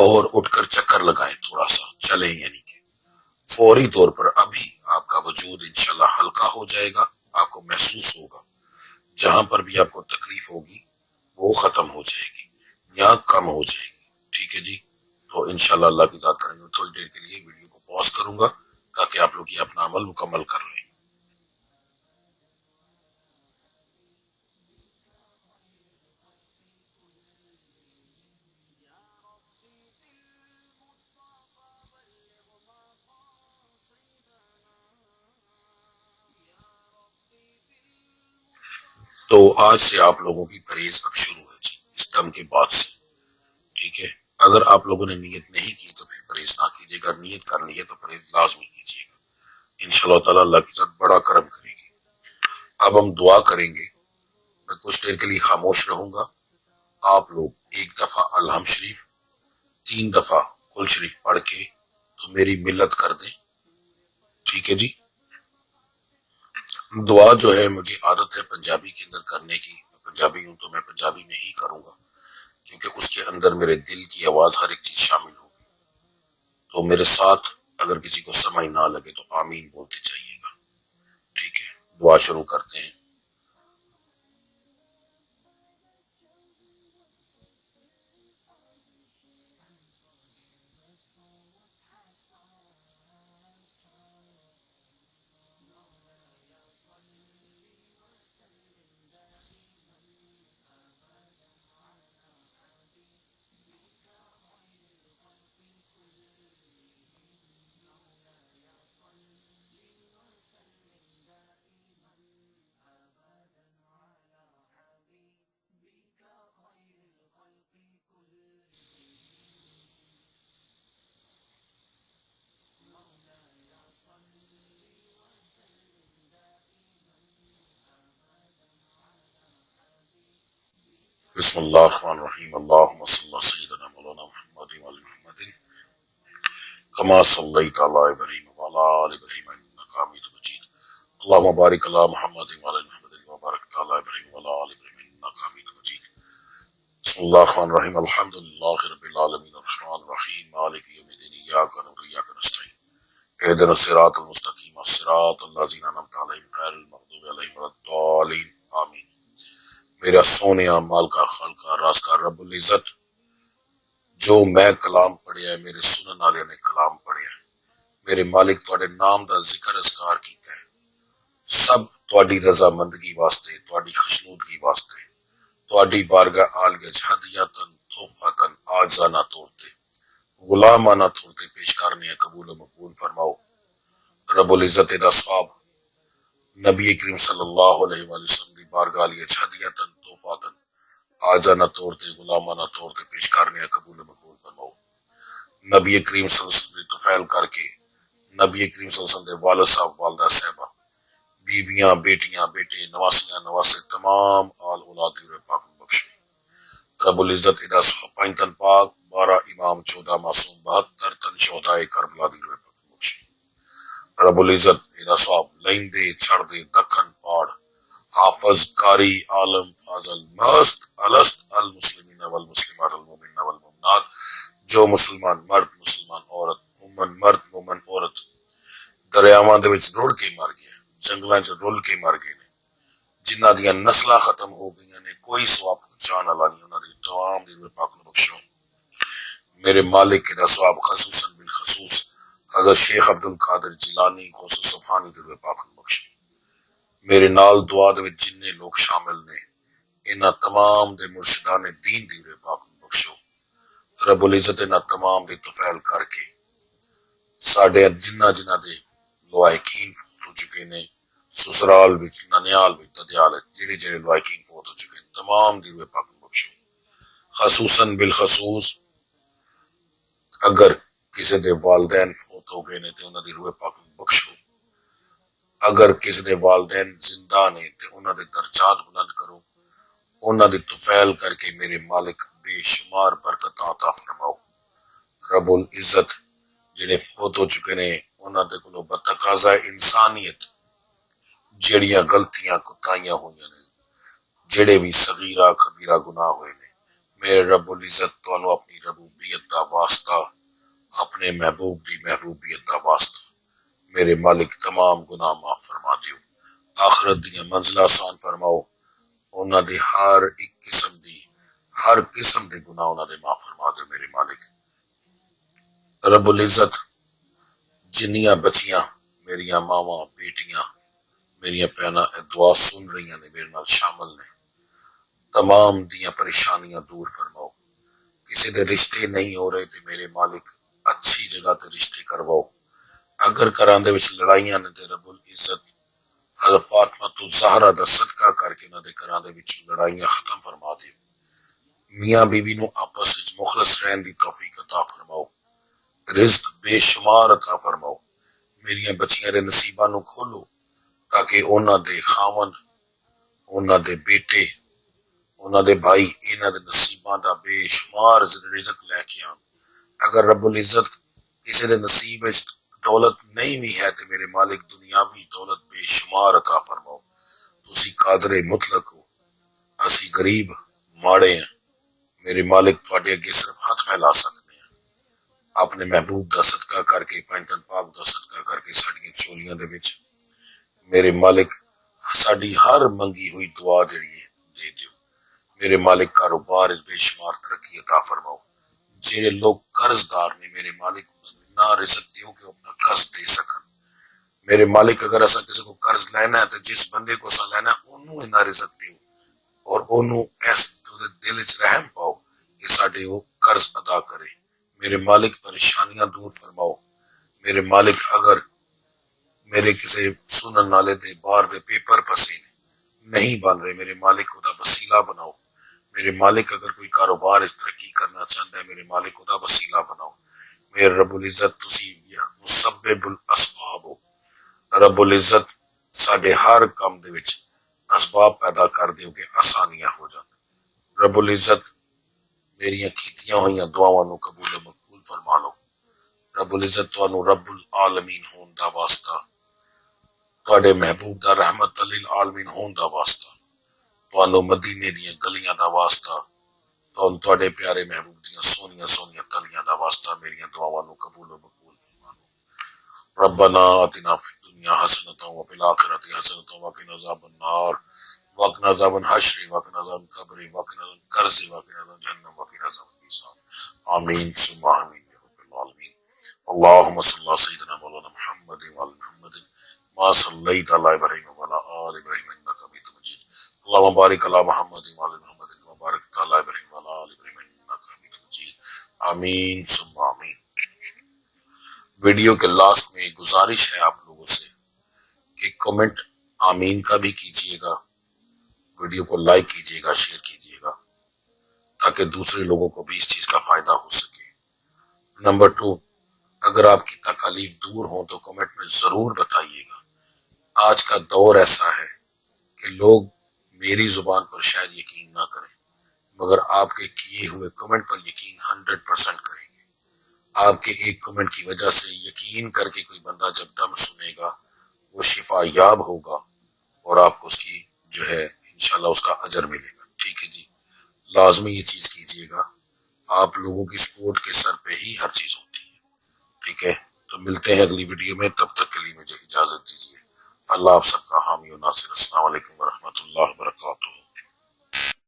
اور اٹھ کر چکر لگائیں، تھوڑا سا چلیں، یعنی کہ فوری طور پر ابھی آپ کا وجود انشاءاللہ ہلکا ہو جائے گا، آپ کو محسوس ہوگا جہاں پر بھی آپ کو تکلیف ہوگی وہ ختم ہو جائے گی یا کم ہو جائے گی، ٹھیک ہے جی؟ تو انشاءاللہ اللہ کی ذات کریں گے۔ تھوڑی دیر کے لیے ویڈیو کو پاز کروں گا تاکہ آپ لوگ یہ اپنا عمل مکمل کر لیں۔ تو آج سے آپ لوگوں کی پرہیز اب شروع ہے جی، اس دم کے بعد سے، ٹھیک ہے؟ اگر آپ لوگوں نے نیت نہیں کی تو پھر پرہیز نہ کیجیے گا، نیت کر لی ہے تو پرہیز لازمی کیجیے گا، انشاءاللہ تعالیٰ اللہ کی ذات بڑا کرم کرے گی۔ اب ہم دعا کریں گے، میں کچھ دیر کے لیے خاموش رہوں گا، آپ لوگ ایک دفعہ الحمد شریف 3 دفعہ کل شریف پڑھ کے تو میری ملت کر دیں، ٹھیک ہے جی؟ دعا جو ہے مجھے عادت ہے پنجابی کے اندر کرنے کی، میں پنجابی ہوں تو میں پنجابی میں ہی کروں گا کیونکہ اس کے اندر میرے دل کی آواز ہر ایک چیز شامل ہوگی۔ تو تو میرے ساتھ اگر کسی کو سمجھ نہ لگے تو آمین بولتے جائیے گا. ٹھیک ہے, دعا شروع کرتے ہیں. بسم اللہ الرحمن الرحیم. اللہم صلی علی سیدنا مولانا محمد وعلی محمد کما صلیت علی ابراہیم وعلی آل ابراہیم انک حمید مجید. اللہم بارک علی محمد وعلی محمد وبارک علی ابراہیم وعلی آل ابراہیم انک حمید مجید. بسم اللہ الرحمن الرحیم. الحمدللہ رب العالمین الرحمن الرحیم مالک یوم الدین ایاک نعبد و ایاک نستعین اهدنا الصراط المستقیم صراط الذین انعمت علیہم غیر المغضوب علیہم ولا الضالین آمین. میرا سونیا مال کا خالقہ راز کا رب العزت جو میں کلام پڑھیا ہے میرے سنن والے نے کلام پڑھیا ہے میرے مالک تواڈے نام دا ذکر اذکار کیتا ہے سب تواڈی رضا مندگی واسطے تواڈی خشنودگی واسطے تواڈی بارگاہ عالیہ ہدیتاً تحفتاً عاجزانہ طور تے غلامانہ طور تے پیش کرنے قبول و مقبول فرماؤ. رب العزت دا ثواب نبی کریم صلی اللہ علیہ وآلہ وسلم دی بارگاہ علیہ ہدیتاً تحفتاً عاجزانہ طور تے غلامانہ طور تے پیش کرنے قبول و مقبول فرماؤ. نبی کریم صلی اللہ علیہ وسلم دی توفیل کر کے نبی کریم صلی اللہ علیہ وسلم دے والد صاحب والدہ صاحبہ بیویاں بیٹیاں بیٹے نواسیاں نواسے تمام آل اولاد دی روح پاک بخشے. رب العزت ادا پانچ تن پاک 12 امام 14 معصوم 72 تن شہدائے کربلا دی روح پاک بخشے. رب العزت ادا صاحب لیندے چھڑ دے دکھن پاڑ حافظ قاری عالم فاضل مست الست المسلمین والمسلمات المؤمنین والمؤمنات جو مسلمان مرد مسلمان عورت مومن مرد مومن عورت دریاواں دے وچ رڑ کے مر گئے جنگلاں چ رل کے مر گئے نے جنہاں دیاں نسلاں ختم ہو گئیاں نے کوئی ثواب پہنچان والا نہیں انہاں دی تمام دی روح پاک نو بخشو. میرے مالک دا ثواب خصوصاً بالخصوص حضرت شیخ عبد القادر جیلانی غوث سبحانی دی روح پاک نو بخشو. میرے نال دعا دے وچ جننے لوگ شامل نے انہاں تمام دے مرشدان دین دی روح پاک نو بخشو. رب العزت انہاں تمام دی توفیل کر کے ساڈے جنہ دے لوائقین فوت ہو چکے نے سسرال وچ ننیال وچ ددیال جڑے لوائقین فوت ہو چکے ہیں تمام دی روح پاک نو بخشو. خصوصاً بالخصوص اگر کسی دے والدین فوت ہو گئے نے تے انہاں دی روح پاک نو بخشو. اگر کسی دے والدین زندہ نے تے انہاں دے درجات بلند کرو انہاں دی توفیل کر کے میرے مالک بے شمار برکتاں عطا فرماؤ. رب العزت جڑے فوت ہو چکے نے انہاں دے کولوں بتقاضا انسانیت جڑیاں غلطیاں کوتاہیاں ہوئیاں نے جڑے بھی صغیرہ کبیرہ گناہ ہوئے نے میرے رب العزت تانوں اپنی ربوبیت دا واسطہ اپنے محبوب دی محبوبیت دا واسطہ میرے مالک تمام گناہ معاف فرما دیو. آخرت دیاں منزلہ آسان فرماؤ. انہاں دی ہر قسم دے گناہ انہاں دے معاف فرما دیو میرے مالک. رب العزت جنیاں بچیاں میریاں ماواں بیٹیاں میریاں بہناں دعا سن رہی نے میرے نال شامل نے تمام دیاں پریشانیاں دور فرماؤ. کسی دے رشتے نہیں ہو رہے تے میرے مالک اچھی جگہ تے رشتے کرواؤ. اگر کران دے وچ لڑائیاں نے تے رب العزت حضرت فاطمہ تو زہرا دا صدقہ کر کے انہاں دے گھراں دے وچ لڑائیاں ختم فرما دے. میاں بیوی نو آپس وچ مخلص رہن دی توفیق عطا فرماؤ. رزق بے شمار عطا فرماؤ. میریاں بچیاں دے نصیباں نو کھولو تاکہ انہاں دے خاوند انہاں دے بیٹے انہاں دے بھائی انہاں دے نصیباں دا بے شمار رزق لے کے آن. اگر رب العزت کسی دے نصیب وچ دولت نہیں بھی ہے تو میرے مالک دنیاوی دولت بے شمار عطا فرماؤ. تسی قادر مطلق ہو اسی غریب ماڑے ہیں میرے مالک تواڈے اگے صرف ہاتھ پھیلا سکتے ہیں. اپنے محبوب دا صدقہ کر کے پنجتن پاک دا صدقہ کر کے ساڈیاں چولیاں دے وچ میرے مالک ساڈی ہر منگی ہوئی دعا جڑی ہے دے دیو۔ میرے مالک کاروبار بے شمار ترقی عطا فرماؤ۔ جڑے لوگ قرض دار نے میرے مالک انہاں نوں نہ رزق دیو کہ اپنا قرض دے سکن۔ میرے مالک اگر اسا کسی کو قرض لینا ہے تو جس بندے کو اسا لینا ہے انہوں انہاں رزق دیو اور انہوں اس دل وچ رحم پاؤ کہ ساڈے وہ قرض ادا کرے۔ میرے مالک پریشانیاں دور فرماؤ۔ میرے مالک اگر میرے کسی سنن نالے دے باہر دے پیپر پسے نہیں بن رہے میرے مالک خدا وسیلہ بناؤ۔ میرے مالک اگر کوئی کاروبار ترقی کرنا چاہتا ہے میرے مالک خدا وسیلہ بناؤ۔ میرے رب العزت تسی مسبب الاسباب ہو۔ رب العزت ساڈے ہر کام دے وچ اسباب پیدا کر دیو کہ آسانیاں ہو جان۔ رب العزت میریاں کیتیاں ہوئیاں دعاواں نو قبول و مقبول فرما لو۔ رب العزت تانوں رب العالمین ہون دا واسطہ، تواڈے محبوب دا رحمت للعالمین ہون دا واسطہ، تانوں مدینے دیاں گلیاں دا واسطہ، تانوں تواڈے پیارے محبوب دیاں سونیاں سونیاں تلیاں دا واسطہ میریاں دعاواں نو قبول و مقبول فرما لو۔ ربنا آتنا فی الدنیا حسنۃ وفی الآخرۃ حسنۃ وقنا عذاب النار وقنا عذاب الحشر وقنا عذاب القبر وقنا عذاب القرض وقنا عذاب جہنم وقنا عذاب الحساب آمین ثم آمین یا رب العالمین۔ اللهم صل على سيدنا مولانا محمد وعلى محمد ما صليت على ابراهيم وعلى ال ابراهيم انك حميد مجيد اللهم بارك على محمد وعلى محمد كما باركت على ابراهيم وعلى ال ابراهيم انك حميد مجيد آمین ثم آمین۔ ویڈیو کے لاسٹ میں ایک گزارش ہے آپ لوگوں سے کہ کمنٹ آمین کا بھی کیجئے گا، ویڈیو کو لائک کیجئے گا، شیئر کیجئے گا تاکہ دوسرے لوگوں کو بھی اس چیز کا فائدہ ہو سکے۔ نمبر 2، اگر آپ کی تکالیف دور ہوں تو کمنٹ میں ضرور بتائیے گا۔ آج کا دور ایسا ہے کہ لوگ میری زبان پر شاید یقین نہ کریں مگر آپ کے کیے ہوئے کمنٹ پر یقین 100% کریں گے۔ آپ کے ایک کمنٹ کی وجہ سے یقین کر کے کوئی بندہ جب دم سنے گا وہ شفا یاب ہوگا اور آپ کو اس کی جو ہے انشاءاللہ اس کا اجر ملے گا۔ ٹھیک ہے جی، لازمی یہ چیز کیجئے گا۔ آپ لوگوں کی سپورٹ کے سر پہ ہی ہر چیز ہوتی ہے۔ ٹھیک ہے، تو ملتے ہیں اگلی ویڈیو میں، تب تک کے لیے مجھے اجازت دیجیے۔ اللہ آپ سب کا حامی و ناصر۔ السلام علیکم ورحمۃ اللہ وبرکاتہ۔